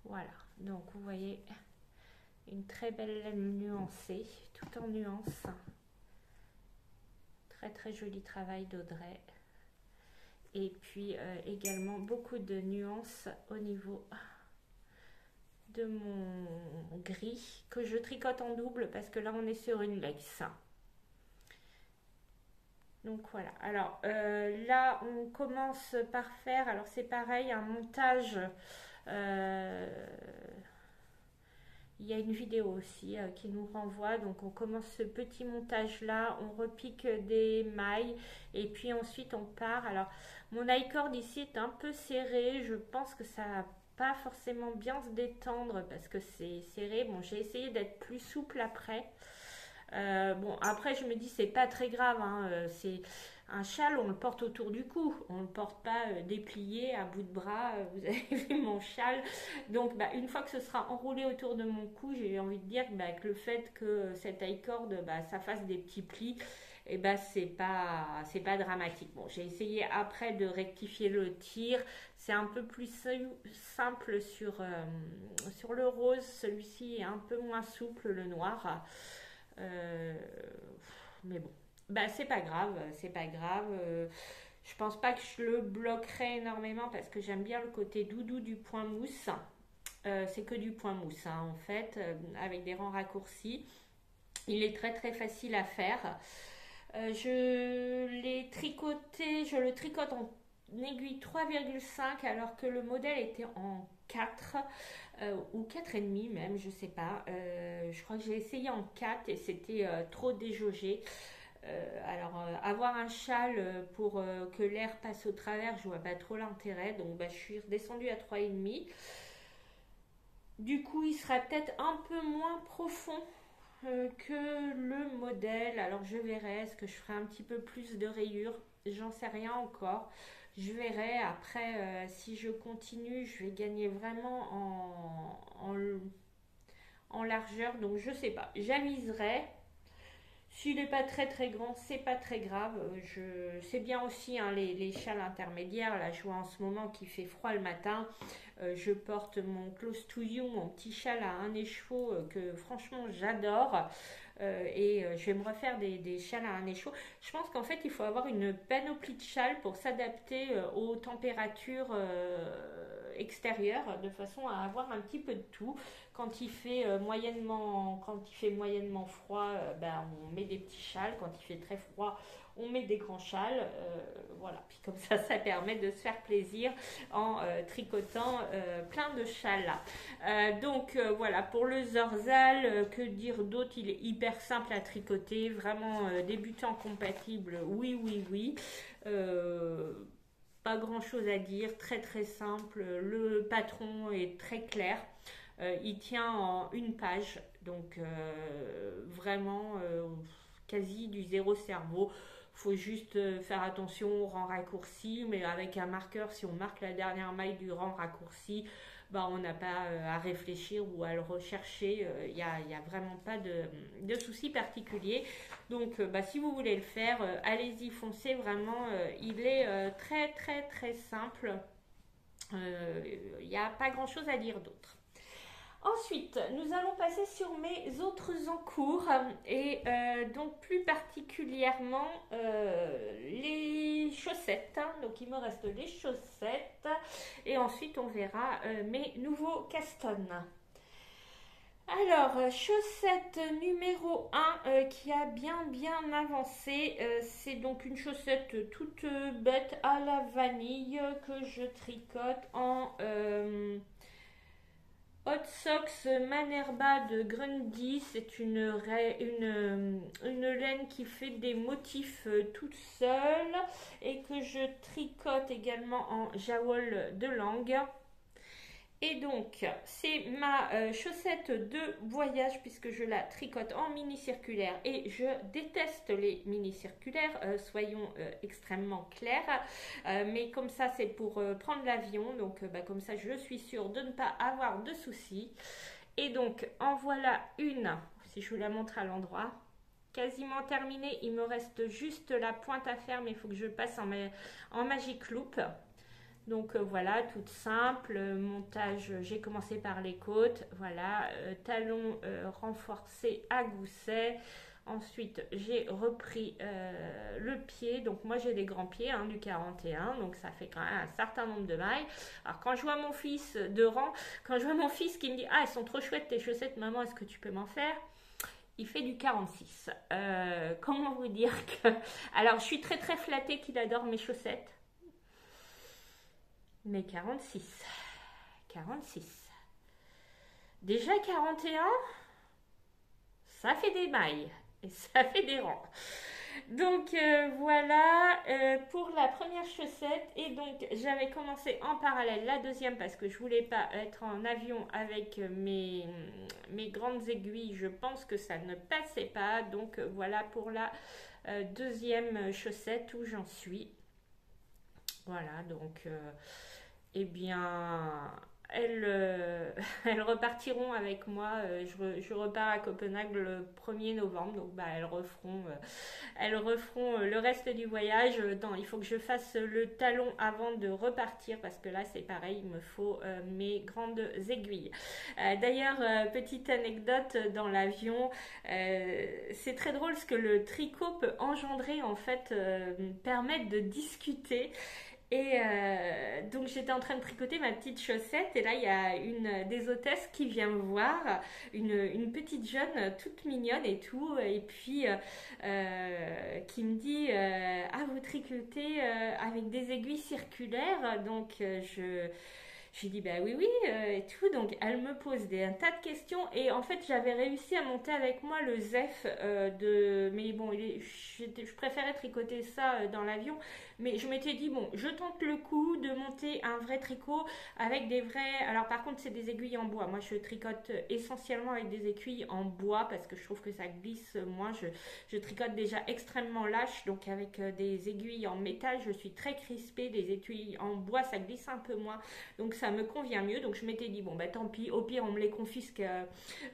Voilà, donc vous voyez une très belle laine nuancée, tout en nuances. Très très joli travail d'Audrey. Et puis également beaucoup de nuances au niveau de mon gris que je tricote en double parce que là on est sur une lace. Donc voilà, alors là on commence par faire, alors c'est pareil, un montage. Il y a une vidéo aussi qui nous renvoie, donc on commence ce petit montage là, on repique des mailles et puis ensuite on part. Alors mon I-cord ici est un peu serré, je pense que ça va pas forcément bien se détendre parce que c'est serré. Bon, j'ai essayé d'être plus souple après. Bon, après je me dis c'est pas très grave, hein, c'est un châle, on le porte autour du cou, on le porte pas déplié à bout de bras. Vous avez vu mon châle, donc bah, une fois que ce sera enroulé autour de mon cou, j'ai envie de dire bah, que le fait que cette I-cord bah, ça fasse des petits plis, et bah c'est pas dramatique. Bon, j'ai essayé après de rectifier le tir, c'est un peu plus simple sur le rose, celui-ci est un peu moins souple, le noir. Mais bon, bah c'est pas grave, c'est pas grave. Je pense pas que je le bloquerai énormément parce que j'aime bien le côté doudou du point mousse. C'est que du point mousse hein, en fait, avec des rangs raccourcis. Il est très très facile à faire. Je le tricote en aiguille 3,5 alors que le modèle était en 4 ou 4,5 même, je sais pas. Je crois que j'ai essayé en 4 et c'était trop déjaugé. Avoir un châle pour que l'air passe au travers, je vois pas trop l'intérêt. Donc, bah, je suis redescendue à 3,5. Du coup, il sera peut-être un peu moins profond que le modèle. Alors, je verrai. Est-ce que je ferai un petit peu plus de rayures? J'en sais rien encore. Je verrai. Après, si je continue, je vais gagner vraiment en largeur. Donc, je sais pas. J'aviserai. S'il n'est pas très très grand, c'est pas très grave. C'est bien aussi hein, les châles intermédiaires. Là, je vois en ce moment qu'il fait froid le matin. Je porte mon Close to You, mon petit châle à un écheveau que franchement j'adore. Je vais me refaire des châles à un écheveau. Je pense qu'en fait, il faut avoir une panoplie de châles pour s'adapter aux températures extérieures, de façon à avoir un petit peu de tout. Quand il fait moyennement froid, ben, on met des petits châles. Quand il fait très froid, on met des grands châles. Voilà. Puis comme ça permet de se faire plaisir en tricotant plein de châles là. Voilà, pour le Zorzal, que dire d'autre? Il est hyper simple à tricoter, vraiment débutant compatible, oui, oui, oui. Pas grand chose à dire, très très simple. Le patron est très clair. Il tient en une page, donc vraiment quasi du zéro cerveau. Faut juste faire attention au rang raccourci, mais avec un marqueur, si on marque la dernière maille du rang raccourci, bah, on n'a pas à réfléchir ou à le rechercher. Il n'y a vraiment pas de souci particulier. Donc, bah, si vous voulez le faire, allez-y, foncez. Vraiment, il est très très très simple. Il n'y a pas grand-chose à dire d'autre. Ensuite, nous allons passer sur mes autres encours et donc plus particulièrement les chaussettes. Donc il me reste les chaussettes et ensuite on verra mes nouveaux castons. Alors, chaussette numéro 1 qui a bien avancé, c'est donc une chaussette toute bête à la vanille que je tricote en Hot Socks Manerba de Grundy. C'est une laine qui fait des motifs toute seule et que je tricote également en Jawol de Langue. Et donc, c'est ma chaussette de voyage puisque je la tricote en mini circulaire et je déteste les mini circulaires, soyons extrêmement clairs. Mais comme ça, c'est pour prendre l'avion, donc comme ça, je suis sûre de ne pas avoir de soucis. Et donc, en voilà une, si je vous la montre à l'endroit. Quasiment terminée, il me reste juste la pointe à faire, mais il faut que je passe en Magic Loop. Donc voilà, toute simple, montage, j'ai commencé par les côtes, voilà, talons renforcés à gousset. Ensuite, j'ai repris le pied. Donc moi, j'ai des grands pieds du 41, donc ça fait quand même un certain nombre de mailles. Alors quand je vois mon fils de rang, quand je vois mon fils qui me dit « Ah, elles sont trop chouettes tes chaussettes, maman, est-ce que tu peux m'en faire ?» Il fait du 46. Comment vous dire que... Alors, je suis très très flattée qu'il adore mes chaussettes. Mais 46. 46. Déjà 41, ça fait des mailles. Et ça fait des rangs. Donc voilà pour la première chaussette. Et donc j'avais commencé en parallèle la deuxième parce que je voulais pas être en avion avec mes grandes aiguilles. Je pense que ça ne passait pas. Donc voilà pour la deuxième chaussette où j'en suis. Voilà, donc eh bien elles repartiront avec moi. Je repars à Copenhague le 1er novembre, donc elles referont le reste du voyage. Il faut que je fasse le talon avant de repartir parce que là c'est pareil, il me faut mes grandes aiguilles. D'ailleurs, petite anecdote dans l'avion, c'est très drôle ce que le tricot peut engendrer en fait, permettre de discuter. Et donc j'étais en train de tricoter ma petite chaussette et là il y a une des hôtesses qui vient me voir, une petite jeune toute mignonne et tout, et puis qui me dit ah vous tricotez avec des aiguilles circulaires, donc j'ai dit bah oui oui et tout, donc elle me pose un tas de questions et en fait j'avais réussi à monter avec moi le ZEF mais bon je préférais tricoter ça dans l'avion, mais je m'étais dit bon je tente le coup de monter un vrai tricot avec des vrais, alors par contre c'est des aiguilles en bois, moi je tricote essentiellement avec des aiguilles en bois parce que je trouve que ça glisse moins, je tricote déjà extrêmement lâche, donc avec des aiguilles en métal je suis très crispée, des aiguilles en bois ça glisse un peu moins, donc ça me convient mieux. Donc je m'étais dit bon bah tant pis, au pire on me les confisque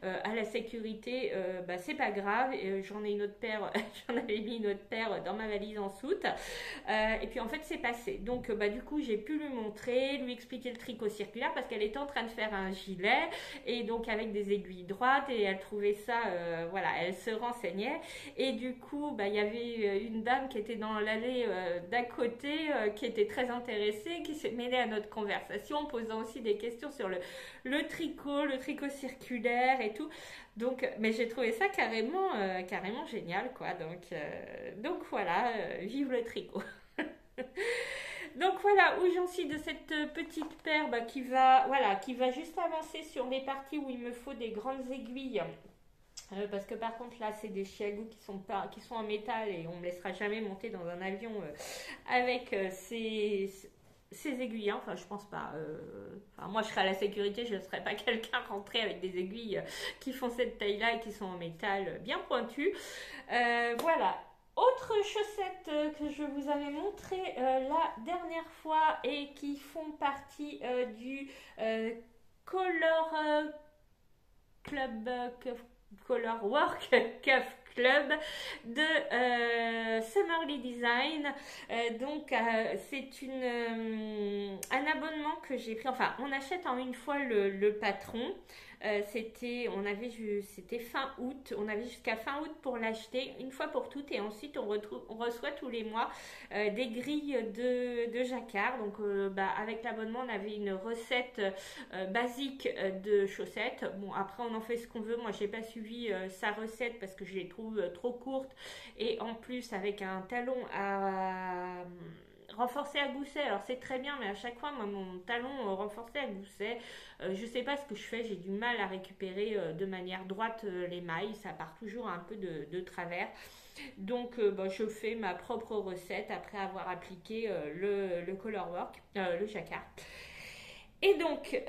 à la sécurité, bah c'est pas grave. J'en ai une autre paire, j'en avais mis une autre paire dans ma valise en soute. Et puis en fait c'est passé. Donc bah du coup j'ai pu lui montrer, lui expliquer le tricot circulaire parce qu'elle était en train de faire un gilet et donc avec des aiguilles droites et elle trouvait ça, voilà, elle se renseignait et du coup bah il y avait une dame qui était dans l'allée d'à côté qui était très intéressée, qui s'est mêlée à notre conversation, posant aussi des questions sur le tricot circulaire et tout. Donc, mais j'ai trouvé ça carrément génial, quoi. Donc voilà, vive le tricot. Donc voilà où j'en suis de cette petite paire qui va juste avancer sur les parties où il me faut des grandes aiguilles. Parce que par contre là c'est des chiagous qui sont en métal et on ne me laissera jamais monter dans un avion avec ces aiguilles, hein. Enfin je pense pas, enfin moi je serais à la sécurité, je ne laisserais pas quelqu'un rentrer avec des aiguilles qui font cette taille là et qui sont en métal bien pointu. Voilà. Autre chaussette que je vous avais montré la dernière fois et qui font partie du Color Club Color Work Cuff Club de Summerly Design. C'est un abonnement que j'ai pris. Enfin, on achète en une fois le patron. C'était fin août. On avait jusqu'à fin août pour l'acheter, une fois pour toutes. Et ensuite, on reçoit tous les mois des grilles de jacquard. Donc, avec l'abonnement, on avait une recette basique de chaussettes. Bon, après, on en fait ce qu'on veut. Moi, j'ai pas suivi sa recette parce que je les trouve trop courtes. Et en plus, avec un talon à renforcé à gousset, alors c'est très bien, mais à chaque fois moi, mon talon renforcé à gousset, je sais pas ce que je fais, j'ai du mal à récupérer de manière droite les mailles, ça part toujours un peu de travers. Donc je fais ma propre recette après avoir appliqué le color work, le jacquard. Et donc,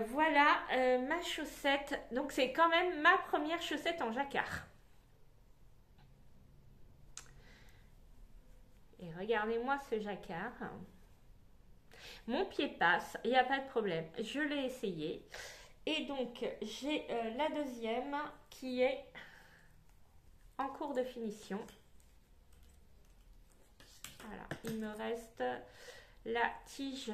voilà ma chaussette. Donc, c'est quand même ma première chaussette en jacquard. Et regardez-moi ce jacquard. Mon pied passe, il n'y a pas de problème. Je l'ai essayé. Et donc, j'ai la deuxième qui est en cours de finition. Voilà, il me reste la tige,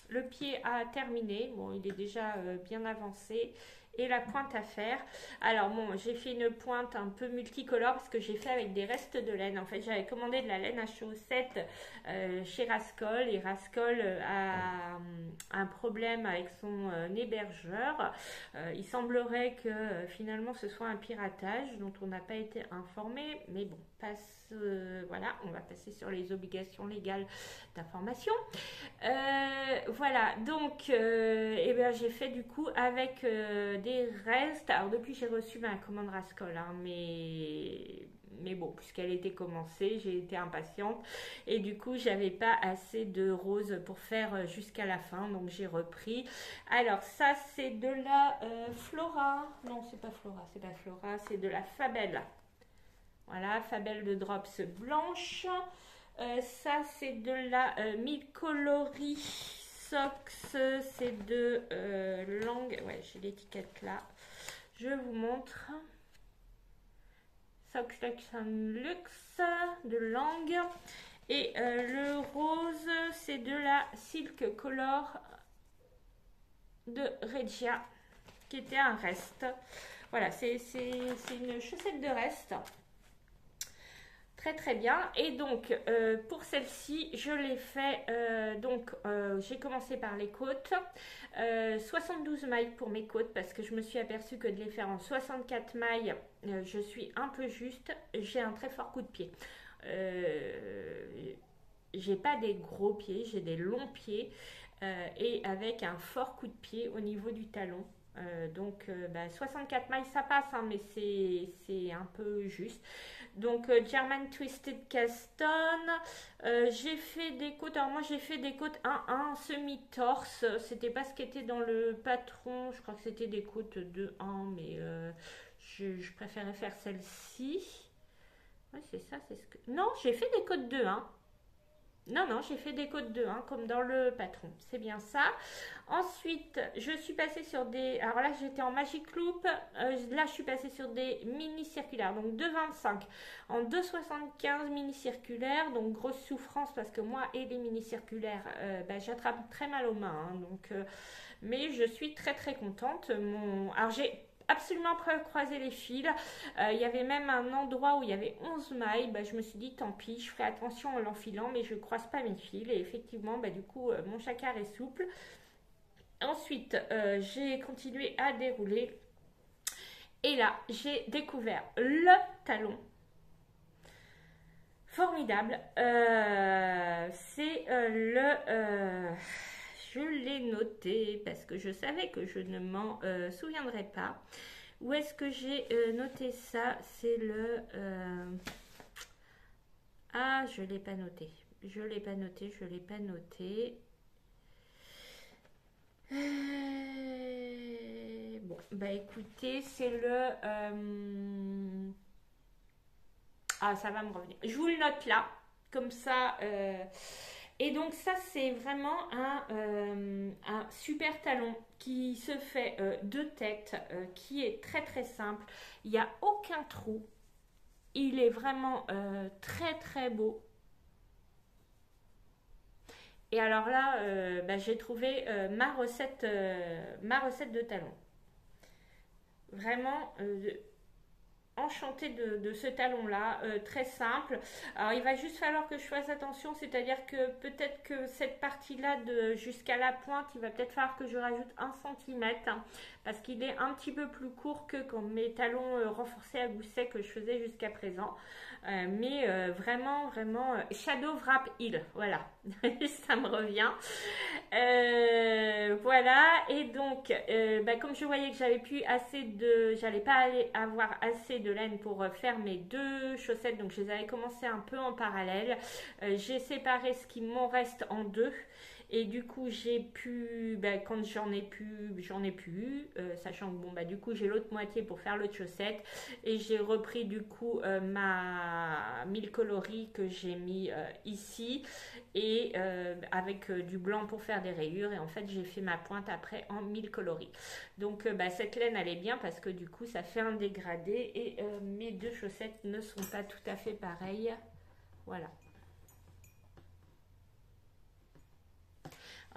le pied à terminer. Bon, il est déjà bien avancé. Et la pointe à faire. Alors bon, j'ai fait une pointe un peu multicolore parce que j'ai fait avec des restes de laine. En fait, j'avais commandé de la laine à chaussettes chez Rascol. Et Rascol a un problème avec son hébergeur. Il semblerait que finalement ce soit un piratage dont on n'a pas été informé. Mais bon, voilà, on va passer sur les obligations légales d'information. Voilà, donc eh ben, j'ai fait du coup avec des restes. Alors depuis j'ai reçu ma commande Rascol, hein, mais bon, puisqu'elle était commencée, j'ai été impatiente et du coup j'avais pas assez de roses pour faire jusqu'à la fin, donc j'ai repris. Alors ça c'est de la Flora, non c'est pas Flora, c'est de la Fabelle. Voilà, Fabelle de Drops blanche. Ça c'est de la Mille Coloris Socks, c'est de Langue. Ouais, j'ai l'étiquette là. Je vous montre. Socks Luxe de Langue. Et le rose, c'est de la Silk Color de Regia, qui était un reste. Voilà, c'est une chaussette de reste. Très très bien. Et donc pour celle-ci je l'ai fait j'ai commencé par les côtes, 72 mailles pour mes côtes parce que je me suis aperçue que de les faire en 64 mailles je suis un peu juste. J'ai un très fort coup de pied, j'ai pas des gros pieds, j'ai des longs pieds et avec un fort coup de pied au niveau du talon. 64 mailles ça passe, hein, mais c'est un peu juste. Donc German Twisted Caston, j'ai fait des côtes. Alors moi j'ai fait des côtes 1-1 semi-torse. C'était pas ce qui était dans le patron. Je crois que c'était des côtes 2-1, mais je préférais faire celle-ci. Ouais, c'est ça, c'est ce que. Non, j'ai fait des côtes 2-1. Non, j'ai fait des côtes 2, hein, comme dans le patron. C'est bien ça. Ensuite, je suis passée sur des... Alors là, j'étais en Magic Loop. Là, je suis passée sur des mini circulaires. Donc 2,25 en 2,75 mini circulaires. Donc grosse souffrance parce que moi et les mini circulaires, j'attrape très mal aux mains. Hein, mais je suis très très contente. Alors j'ai absolument croiser les fils. Il y avait même un endroit où il y avait 11 mailles. Je me suis dit tant pis, je ferai attention en l'enfilant, mais je ne croise pas mes fils. Et effectivement, du coup, mon jacquard est souple. Ensuite, j'ai continué à dérouler. Et là, j'ai découvert le talon. Formidable. C'est je l'ai noté parce que je savais que je ne m'en souviendrais pas. Où est-ce que j'ai noté ça? C'est le... Ah, je ne l'ai pas noté. Je ne l'ai pas noté. Bon, écoutez, c'est le... Ah, ça va me revenir. Je vous le note là. Comme ça... Et donc ça c'est vraiment un super talon qui se fait de tête, qui est très très simple. Il n'y a aucun trou. Il est vraiment très très beau. Et alors là, j'ai trouvé ma recette de talon. Vraiment enchantée de ce talon là, très simple. Alors il va juste falloir que je fasse attention, c'est-à-dire que peut-être que cette partie là jusqu'à la pointe, il va peut-être falloir que je rajoute 1 cm hein, parce qu'il est un petit peu plus court que quand mes talons renforcés à gousset que je faisais jusqu'à présent. Mais vraiment Shadow Wrap Heel, voilà. Ça me revient. Voilà, et donc comme je voyais que j'allais pas avoir assez de laine pour faire mes deux chaussettes, donc je les avais commencé un peu en parallèle. J'ai séparé ce qui m'en reste en deux Et du coup, j'ai pu, ben, quand j'en ai plus eu, sachant que bon, bah, du coup, j'ai l'autre moitié pour faire l'autre chaussette. Et j'ai repris du coup ma 1000 coloris que j'ai mis ici et avec du blanc pour faire des rayures. Et en fait, j'ai fait ma pointe après en 1000 coloris. Donc, bah, cette laine, elle est bien parce que du coup, ça fait un dégradé et mes deux chaussettes ne sont pas tout à fait pareilles. Voilà.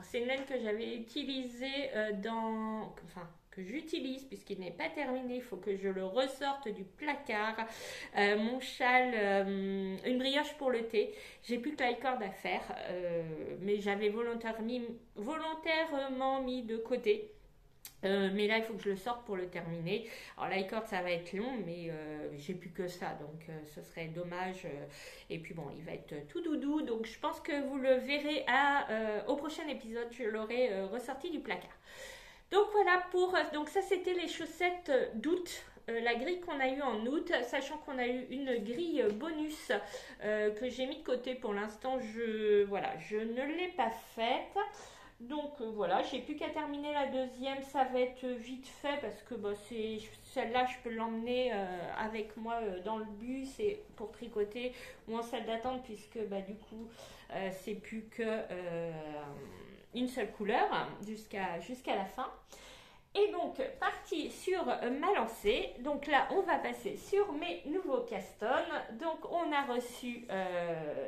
C'est une laine que j'avais utilisée enfin, que j'utilise puisqu'il n'est pas terminé, il faut que je le ressorte du placard. Mon châle, une brioche pour le thé. J'ai plus que la corde à faire, mais j'avais volontairement mis de côté. Mais là, il faut que je le sorte pour le terminer. Alors, l'icord, ça va être long, mais j'ai plus que ça, donc ce serait dommage. Et puis bon, il va être tout doudou, donc je pense que vous le verrez au prochain épisode. Je l'aurai ressorti du placard. Donc voilà, donc ça, c'était les chaussettes d'août. La grille qu'on a eue en août, sachant qu'on a eu une grille bonus que j'ai mis de côté pour l'instant. Voilà, je ne l'ai pas faite. Donc voilà, j'ai plus qu'à terminer la deuxième, ça va être vite fait parce que bah, celle-là, je peux l'emmener avec moi dans le bus et pour tricoter ou en salle d'attente puisque bah, du coup c'est plus que une seule couleur jusqu'à la fin. Et donc partie sur ma lancée, donc là on va passer sur mes nouveaux castones. Donc on a reçu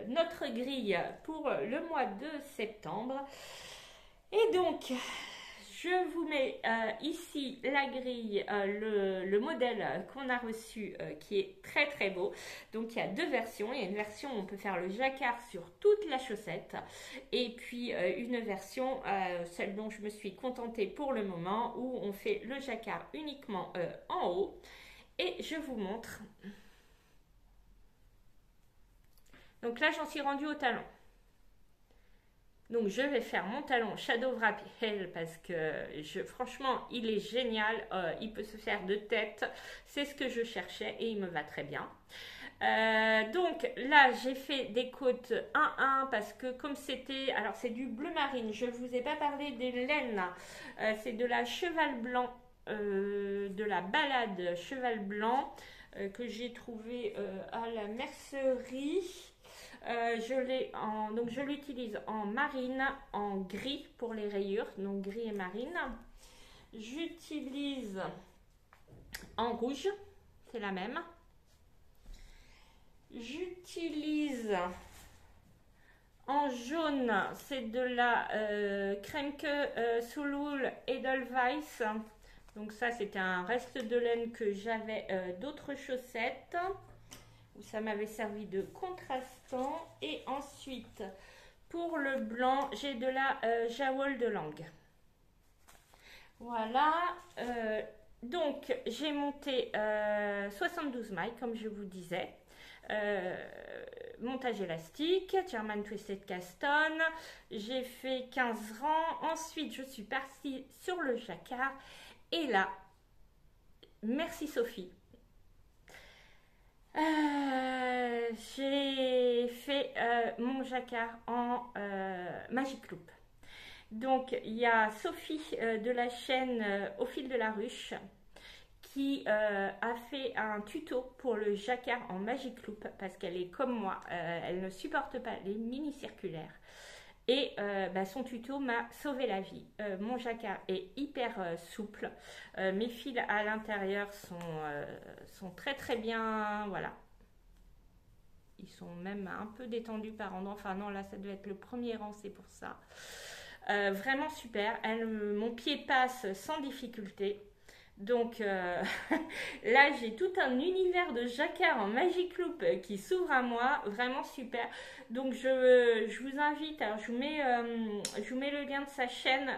notre grille pour le mois de septembre. Et donc, je vous mets ici la grille, le modèle qu'on a reçu qui est très très beau. Donc il y a deux versions. Il y a une version où on peut faire le jacquard sur toute la chaussette. Et puis une version, celle dont je me suis contentée pour le moment, où on fait le jacquard uniquement en haut. Et je vous montre. Donc là, j'en suis rendue au talon. Donc je vais faire mon talon Shadow Wrap Hell parce que franchement il est génial, il peut se faire de tête, c'est ce que je cherchais et il me va très bien. Donc là j'ai fait des côtes 1-1 parce que comme c'était, alors c'est du bleu marine, je ne vous ai pas parlé des laines, c'est de la cheval blanc, de la balade cheval blanc que j'ai trouvé à la mercerie. Donc je l'utilise en marine, en gris pour les rayures, donc gris et marine. J'utilise en rouge, c'est la même. J'utilise en jaune, c'est de la Kremke Sulul Edelweiss. Donc ça c'était un reste de laine que j'avais d'autres chaussettes. Où ça m'avait servi de contrastant. Et ensuite, pour le blanc, j'ai de la Jawol de Langue. Voilà. Donc, j'ai monté 72 mailles, comme je vous disais. Montage élastique, German Twisted Caston. J'ai fait 15 rangs. Ensuite, je suis partie sur le jacquard. Et là, merci Sophie. J'ai fait mon jacquard en Magic Loop. Donc il y a Sophie de la chaîne Au fil de la ruche qui a fait un tuto pour le jacquard en Magic Loop parce qu'elle est comme moi, elle ne supporte pas les mini circulaires. Et son tuto m'a sauvé la vie. Mon jacquard est hyper souple. Mes fils à l'intérieur sont très très bien. Voilà. Ils sont même un peu détendus par endroits. Enfin non, là ça doit être le premier rang, c'est pour ça. Vraiment super. Mon pied passe sans difficulté. Donc là j'ai tout un univers de jacquard en Magic Loop qui s'ouvre à moi, vraiment super. Donc je vous invite, alors je vous mets le lien de sa chaîne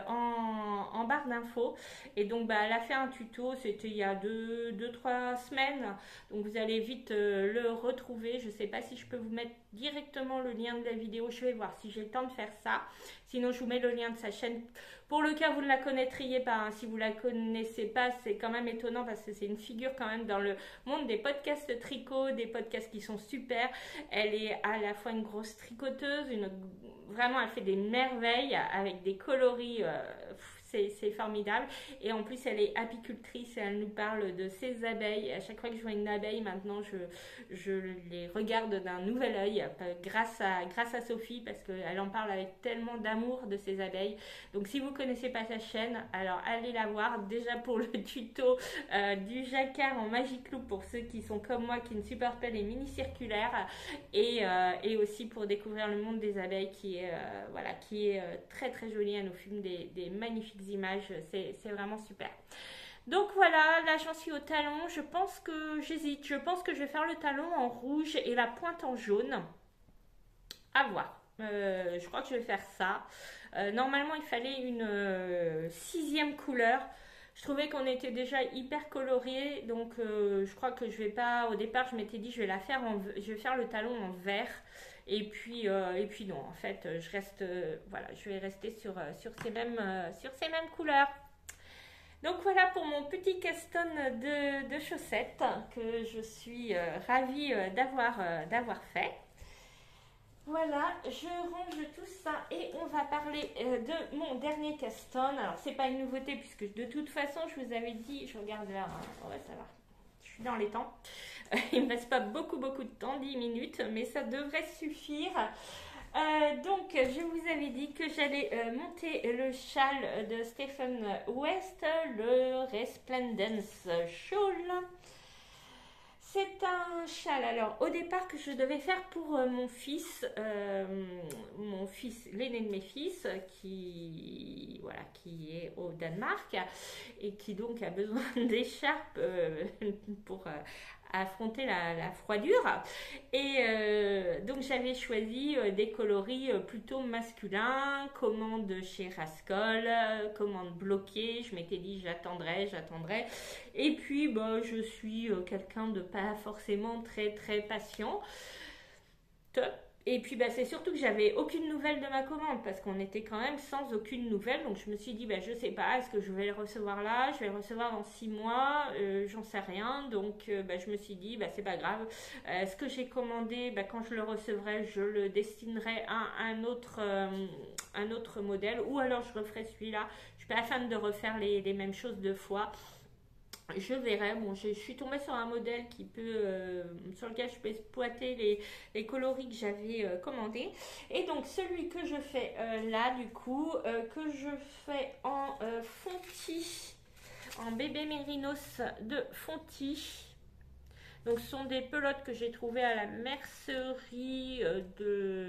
en barre d'infos. Et donc elle a fait un tuto, c'était il y a 2-3 semaines, donc vous allez vite le retrouver. Je sais pas si je peux vous mettre directement le lien de la vidéo, je vais voir si j'ai le temps de faire ça. Sinon je vous mets le lien de sa chaîne pour le cas où vous ne la connaîtriez pas, hein. Si vous ne la connaissez pas, pas, c'est quand même étonnant parce que c'est une figure quand même dans le monde des podcasts tricot, des podcasts qui sont super. Elle est à la fois une grosse tricoteuse, vraiment elle fait des merveilles avec des coloris. C'est formidable. Et en plus, elle est apicultrice et elle nous parle de ses abeilles. À chaque fois que je vois une abeille, maintenant, je les regarde d'un nouvel œil grâce à Sophie parce qu'elle en parle avec tellement d'amour de ses abeilles. Donc, si vous ne connaissez pas sa chaîne, alors allez la voir. Déjà pour le tuto du jacquard en Magic Loop pour ceux qui sont comme moi, qui ne supportent pas les mini-circulaires. Et aussi pour découvrir le monde des abeilles qui est, très très joli. Elle nous filme des magnifiques images, c'est vraiment super. Donc voilà, là j'en suis au talon. Je pense que j'hésite. Je pense que je vais faire le talon en rouge et la pointe en jaune. À voir. Je crois que je vais faire ça. Normalement, il fallait une sixième couleur. Je trouvais qu'on était déjà hyper colorié, donc je crois que je vais pas. Au départ, je m'étais dit je vais je vais faire le talon en vert. Et puis non, en fait, je reste, je vais rester sur ces mêmes couleurs. Donc voilà pour mon petit caston de chaussettes que je suis ravie d'avoir fait. Voilà, je range tout ça et on va parler de mon dernier caston. Alors c'est pas une nouveauté puisque de toute façon je vous avais dit, je regarde là, hein. Ouais ça va, je suis dans les temps. Il ne me reste pas beaucoup de temps, 10 minutes, mais ça devrait suffire. Donc, je vous avais dit que j'allais monter le châle de Stephen West, le Resplendence Shawl. C'est un châle, alors au départ que je devais faire pour mon fils, l'aîné de mes fils, qui est au Danemark et qui donc a besoin d'écharpes pour affronter la froidure. Et donc j'avais choisi des coloris plutôt masculins, commande chez Rascol, commande bloquée. Je m'étais dit j'attendrai. Et puis je suis quelqu'un de pas forcément très très patient. Et puis c'est surtout que j'avais aucune nouvelle de ma commande parce qu'on était quand même sans aucune nouvelle. Donc je me suis dit je sais pas, est-ce que je vais le recevoir là, je vais le recevoir dans 6 mois, j'en sais rien. Donc je me suis dit c'est pas grave. Ce que j'ai commandé, quand je le recevrai, je le destinerai à un autre modèle ou alors je referai celui-là. Je suis pas fan de refaire les mêmes choses deux fois. Je verrai. Bon, je suis tombée sur un modèle sur lequel je peux exploiter les coloris que j'avais commandés. Et donc, celui que je fais là, du coup, que je fais en Fonty, en bébé mérinos de Fonty. Donc, ce sont des pelotes que j'ai trouvées à la mercerie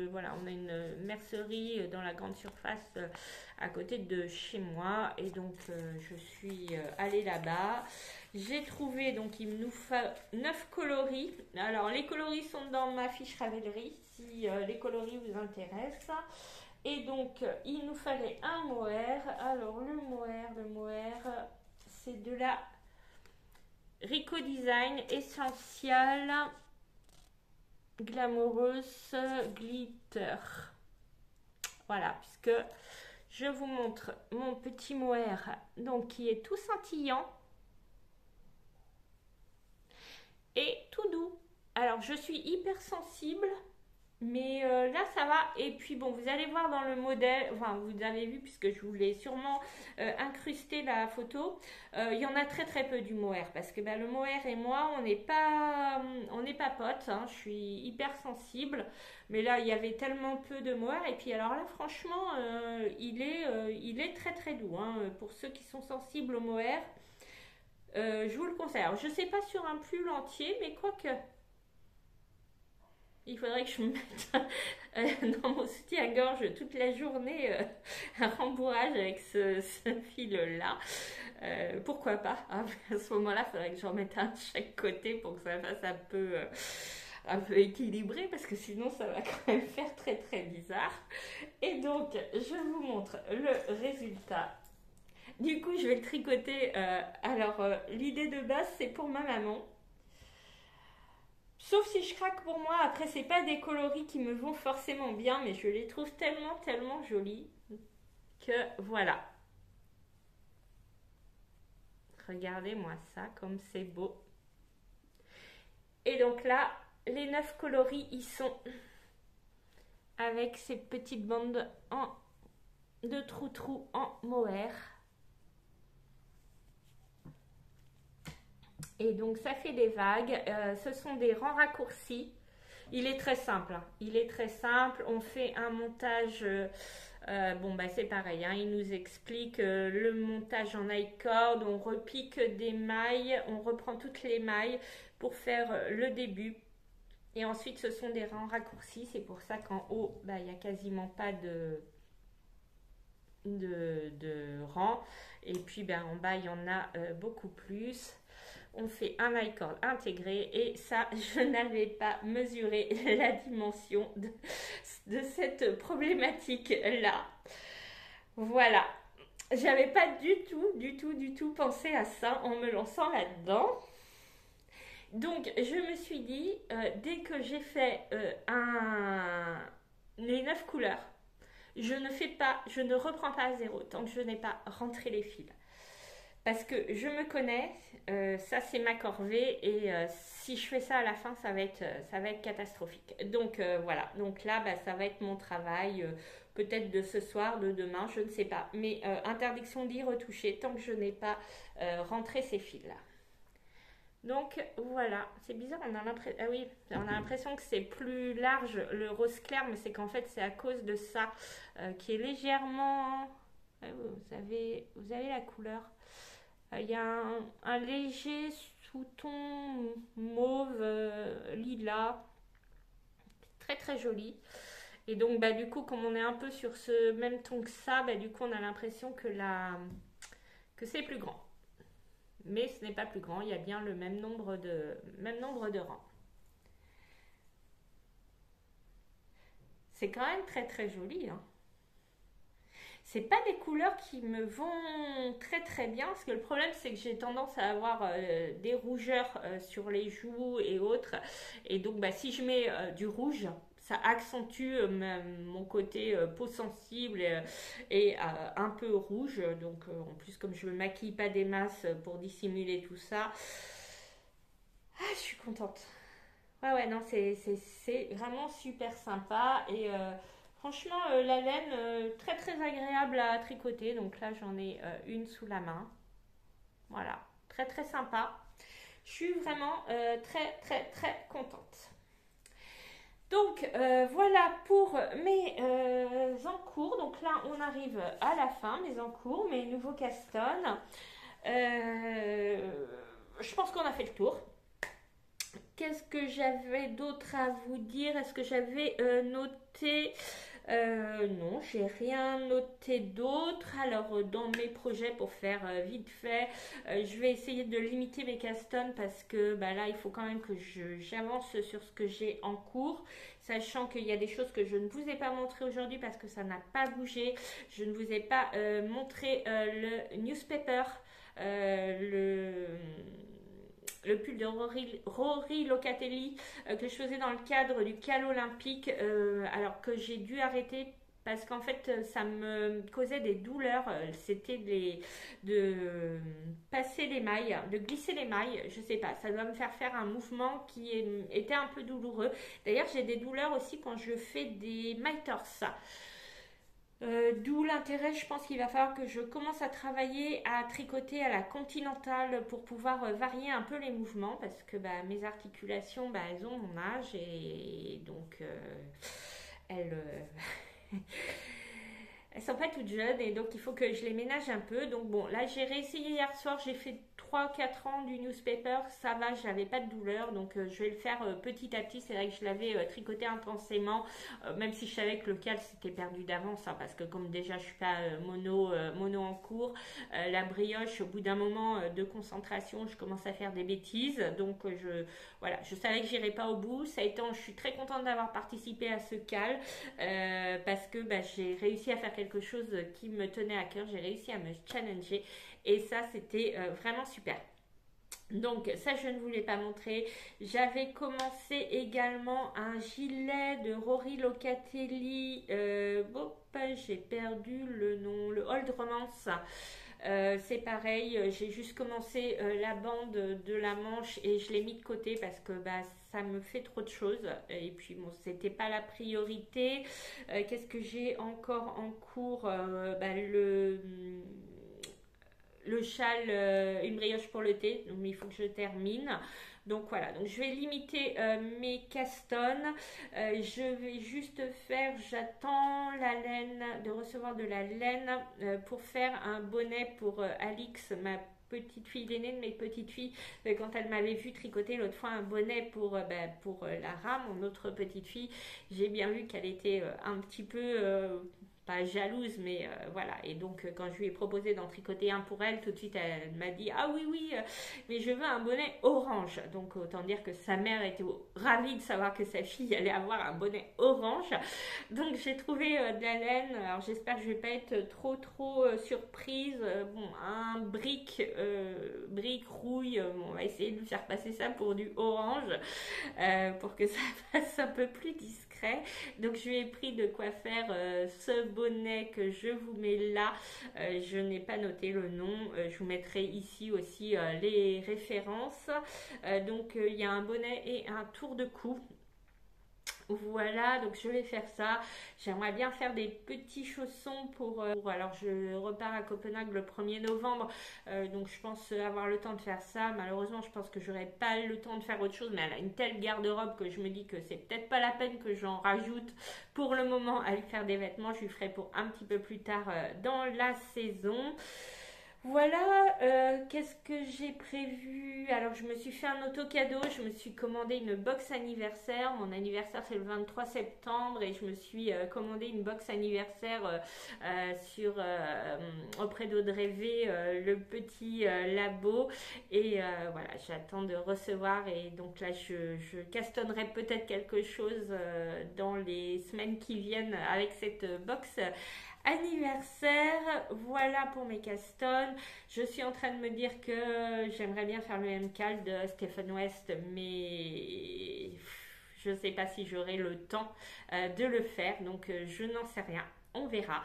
on a une mercerie dans la grande surface à côté de chez moi. Et donc, je suis allée là-bas. J'ai trouvé, donc, il nous faut 9 coloris. Alors, les coloris sont dans ma fiche Ravelry, si les coloris vous intéressent. Et donc, il nous fallait un mohair. Alors, le mohair, c'est de la Rico Design Essential Glamoureuse Glitter. Voilà, puisque je vous montre mon petit mohair, donc qui est tout scintillant et tout doux. Alors, je suis hyper sensible, mais là ça va. Et puis bon, vous allez voir dans le modèle, enfin vous avez vu puisque je vous l'ai sûrement incrusté la photo, il y en a très très peu du mohair parce que le mohair et moi on n'est pas potes, hein. Je suis hyper sensible, mais là il y avait tellement peu de mohair. Et puis alors là franchement il est très très doux, hein. Pour ceux qui sont sensibles au mohair, je vous le conseille. Alors je sais pas sur un pull entier, mais quoique il faudrait que je me mette dans mon soutien-gorge toute la journée un rembourrage avec ce fil-là. Pourquoi pas, hein. À ce moment-là, il faudrait que j'en mette un de chaque côté pour que ça fasse un peu équilibré parce que sinon ça va quand même faire très très bizarre. Et donc, je vous montre le résultat. Du coup, je vais le tricoter. L'idée de base, c'est pour ma maman. Sauf si je craque pour moi. Après, c'est pas des coloris qui me vont forcément bien, mais je les trouve tellement, tellement jolis que voilà. Regardez-moi ça, comme c'est beau. Et donc là, les 9 coloris, ils sont avec ces petites bandes de trou-trou en mohair. Et donc ça fait des vagues. Ce sont des rangs raccourcis. Il est très simple, hein. Il est très simple. On fait un montage. Bon, bah c'est pareil, hein. Il nous explique le montage en I-cord. On repique des mailles. On reprend toutes les mailles pour faire le début. Et ensuite, ce sont des rangs raccourcis. C'est pour ça qu'en haut, bah, il n'y a quasiment pas de rangs. Et puis, bah, en bas, il y en a beaucoup plus. On fait un I-cord intégré et ça, je n'avais pas mesuré la dimension de cette problématique-là. Voilà. J'avais pas du tout pensé à ça en me lançant là-dedans. Donc, je me suis dit, dès que j'ai fait les 9 couleurs, je ne reprends pas à zéro tant que je n'ai pas rentré les fils. Parce que je me connais, ça c'est ma corvée et si je fais ça à la fin, ça va être catastrophique. Donc voilà, donc là bah, ça va être mon travail, peut-être de ce soir, de demain, je ne sais pas. Mais interdiction d'y retoucher tant que je n'ai pas rentré ces fils-là. Donc voilà, c'est bizarre, on a l'impression que c'est plus large le rose clair, mais c'est qu'en fait c'est à cause de ça qui est légèrement... vous avez la couleur. Il y a un léger sous-ton mauve, lilas, très très joli. Et donc bah, du coup comme on est un peu sur ce même ton que ça, bah, du coup on a l'impression que c'est plus grand. Mais ce n'est pas plus grand, il y a bien le même nombre de rangs. C'est quand même très très joli, hein. C'est pas des couleurs qui me vont très très bien parce que le problème c'est que j'ai tendance à avoir des rougeurs sur les joues et autres, et donc bah, si je mets du rouge ça accentue mon côté peau sensible et un peu rouge, donc en plus comme je me maquille pas des masses pour dissimuler tout ça, je suis contente. Ouais, non, c'est vraiment super sympa. Et franchement, la laine, très très agréable à tricoter. Donc là, j'en ai une sous la main. Voilà, très très sympa. Je suis vraiment très très très contente. Donc voilà pour mes encours. Donc là, on arrive à la fin, mes encours, mes nouveaux castones. Je pense qu'on a fait le tour. Qu'est-ce que j'avais d'autre à vous dire? Est-ce que j'avais noté? Non, j'ai rien noté d'autre. Alors, dans mes projets, pour faire vite fait, je vais essayer de limiter mes castones parce que bah, là, il faut quand même que j'avance sur ce que j'ai en cours, sachant qu'il y a des choses que je ne vous ai pas montré aujourd'hui parce que ça n'a pas bougé. Je ne vous ai pas montré le newspaper, le pull de Rory Locatelli que je faisais dans le cadre du cal olympique, alors que j'ai dû arrêter parce qu'en fait ça me causait des douleurs. C'était de passer les mailles, de glisser les mailles, je sais pas, ça doit me faire un mouvement qui était un peu douloureux. D'ailleurs j'ai des douleurs aussi quand je fais des mailles torse. D'où l'intérêt, je pense qu'il va falloir que je commence à travailler à tricoter à la continentale pour pouvoir varier un peu les mouvements parce que bah, mes articulations, bah, elles ont mon âge et donc elles, elles sont pas toutes jeunes et donc il faut que je les ménage un peu. Donc bon, là j'ai réessayé hier soir, j'ai fait 3-4 ans du newspaper, ça va, j'avais pas de douleur, donc je vais le faire petit à petit. C'est vrai que je l'avais tricoté intensément, même si je savais que le cal c'était perdu d'avance, hein, parce que comme déjà je suis pas mono en cours, la brioche au bout d'un moment de concentration, je commence à faire des bêtises, donc voilà, je savais que j'irais pas au bout. Ça étant, je suis très contente d'avoir participé à ce cal parce que bah, j'ai réussi à faire quelque chose qui me tenait à cœur, j'ai réussi à me challenger. Et ça, c'était vraiment super. Donc ça, je ne vous l'ai pas montré. J'avais commencé également un gilet de Rory Locatelli. J'ai perdu le nom. Le Old Romance. C'est pareil, j'ai juste commencé la bande de la manche et je l'ai mis de côté parce que bah, ça me fait trop de choses. Et puis bon, c'était pas la priorité. Qu'est-ce que j'ai encore en cours? Bah, le châle, une brioche pour le thé, donc il faut que je termine. Donc voilà, donc je vais limiter mes castones. Je vais juste faire, j'attends la laine, de recevoir de la laine pour faire un bonnet pour Alix, ma petite fille, l'aînée de mes petites filles, quand elle m'avait vu tricoter l'autre fois un bonnet pour Lara, mon autre petite fille, j'ai bien vu qu'elle était un petit peu pas jalouse, mais voilà. Et donc, quand je lui ai proposé d'en tricoter un pour elle, tout de suite, elle m'a dit: ah oui, oui, mais je veux un bonnet orange. Donc, autant dire que sa mère était ravie de savoir que sa fille allait avoir un bonnet orange. Donc, j'ai trouvé de la laine. Alors, j'espère que je vais pas être trop surprise. Bon, un brique rouille. Bon, on va essayer de faire passer ça pour du orange pour que ça fasse un peu plus discret. Donc, je lui ai pris de quoi faire ce bonnet que je vous mets là. Je n'ai pas noté le nom. Je vous mettrai ici aussi les références. Donc il y a un bonnet et un tour de cou. Voilà, donc je vais faire ça. J'aimerais bien faire des petits chaussons alors je repars à Copenhague le 1er novembre, donc je pense avoir le temps de faire ça. Malheureusement, je pense que j'aurai pas le temps de faire autre chose, mais elle a une telle garde-robe que je me dis que c'est peut-être pas la peine que j'en rajoute pour le moment à lui faire des vêtements. Je lui ferai pour un petit peu plus tard dans la saison. Voilà, qu'est-ce que j'ai prévu? Alors, je me suis fait un auto-cadeau, je me suis commandé une box anniversaire. Mon anniversaire, c'est le 23 septembre et je me suis commandé une box anniversaire auprès d'Audrey V, le petit labo. Et voilà, j'attends de recevoir et donc là, je castonnerai peut-être quelque chose dans les semaines qui viennent avec cette box anniversaire. Voilà pour mes castones. Je suis en train de me dire que j'aimerais bien faire le MCAL de Stephen West, mais je ne sais pas si j'aurai le temps de le faire, donc je n'en sais rien. On verra.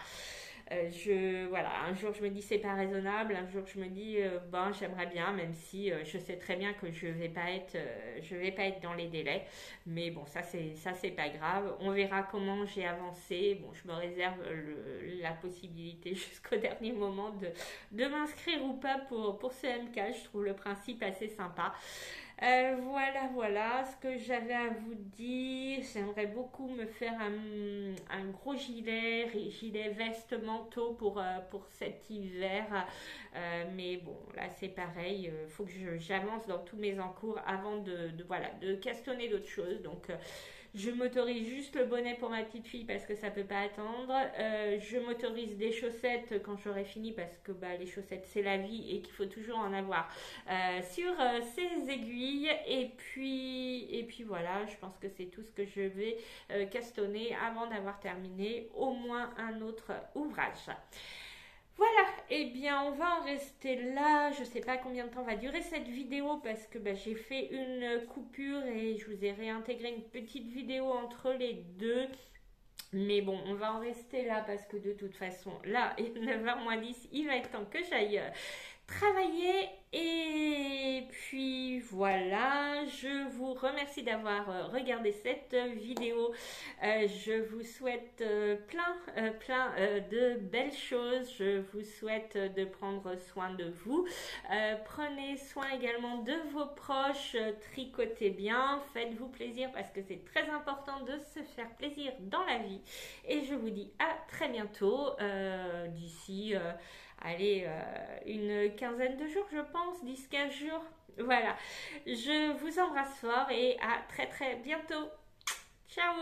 Voilà, un jour je me dis c'est pas raisonnable, un jour je me dis ben j'aimerais bien, même si je sais très bien que je vais pas être dans les délais, mais bon ça c'est pas grave. On verra comment j'ai avancé. Bon, je me réserve la possibilité jusqu'au dernier moment de m'inscrire ou pas pour ce MK. Je trouve le principe assez sympa. Voilà ce que j'avais à vous dire. J'aimerais beaucoup me faire un gros gilet veste manteau pour cet hiver. Mais bon, là c'est pareil. Faut que j'avance dans tous mes encours avant de castonner d'autres choses. Donc je m'autorise juste le bonnet pour ma petite fille parce que ça peut pas attendre. Je m'autorise des chaussettes quand j'aurai fini parce que les chaussettes c'est la vie et qu'il faut toujours en avoir sur ses aiguilles. Et puis voilà, je pense que c'est tout ce que je vais castonner avant d'avoir terminé au moins un autre ouvrage. Voilà, et bien on va en rester là. Je sais pas combien de temps va durer cette vidéo parce que j'ai fait une coupure et je vous ai réintégré une petite vidéo entre les deux. Mais bon, on va en rester là parce que de toute façon, là, 9h moins 10, il va être temps que j'aille travailler. Et puis voilà, je vous remercie d'avoir regardé cette vidéo. Je vous souhaite plein de belles choses. Je vous souhaite de prendre soin de vous. Prenez soin également de vos proches. Tricotez bien, faites-vous plaisir parce que c'est très important de se faire plaisir dans la vie. Et je vous dis à très bientôt d'ici... allez, une quinzaine de jours, je pense, 10-15 jours. Voilà, je vous embrasse fort et à très bientôt. Ciao!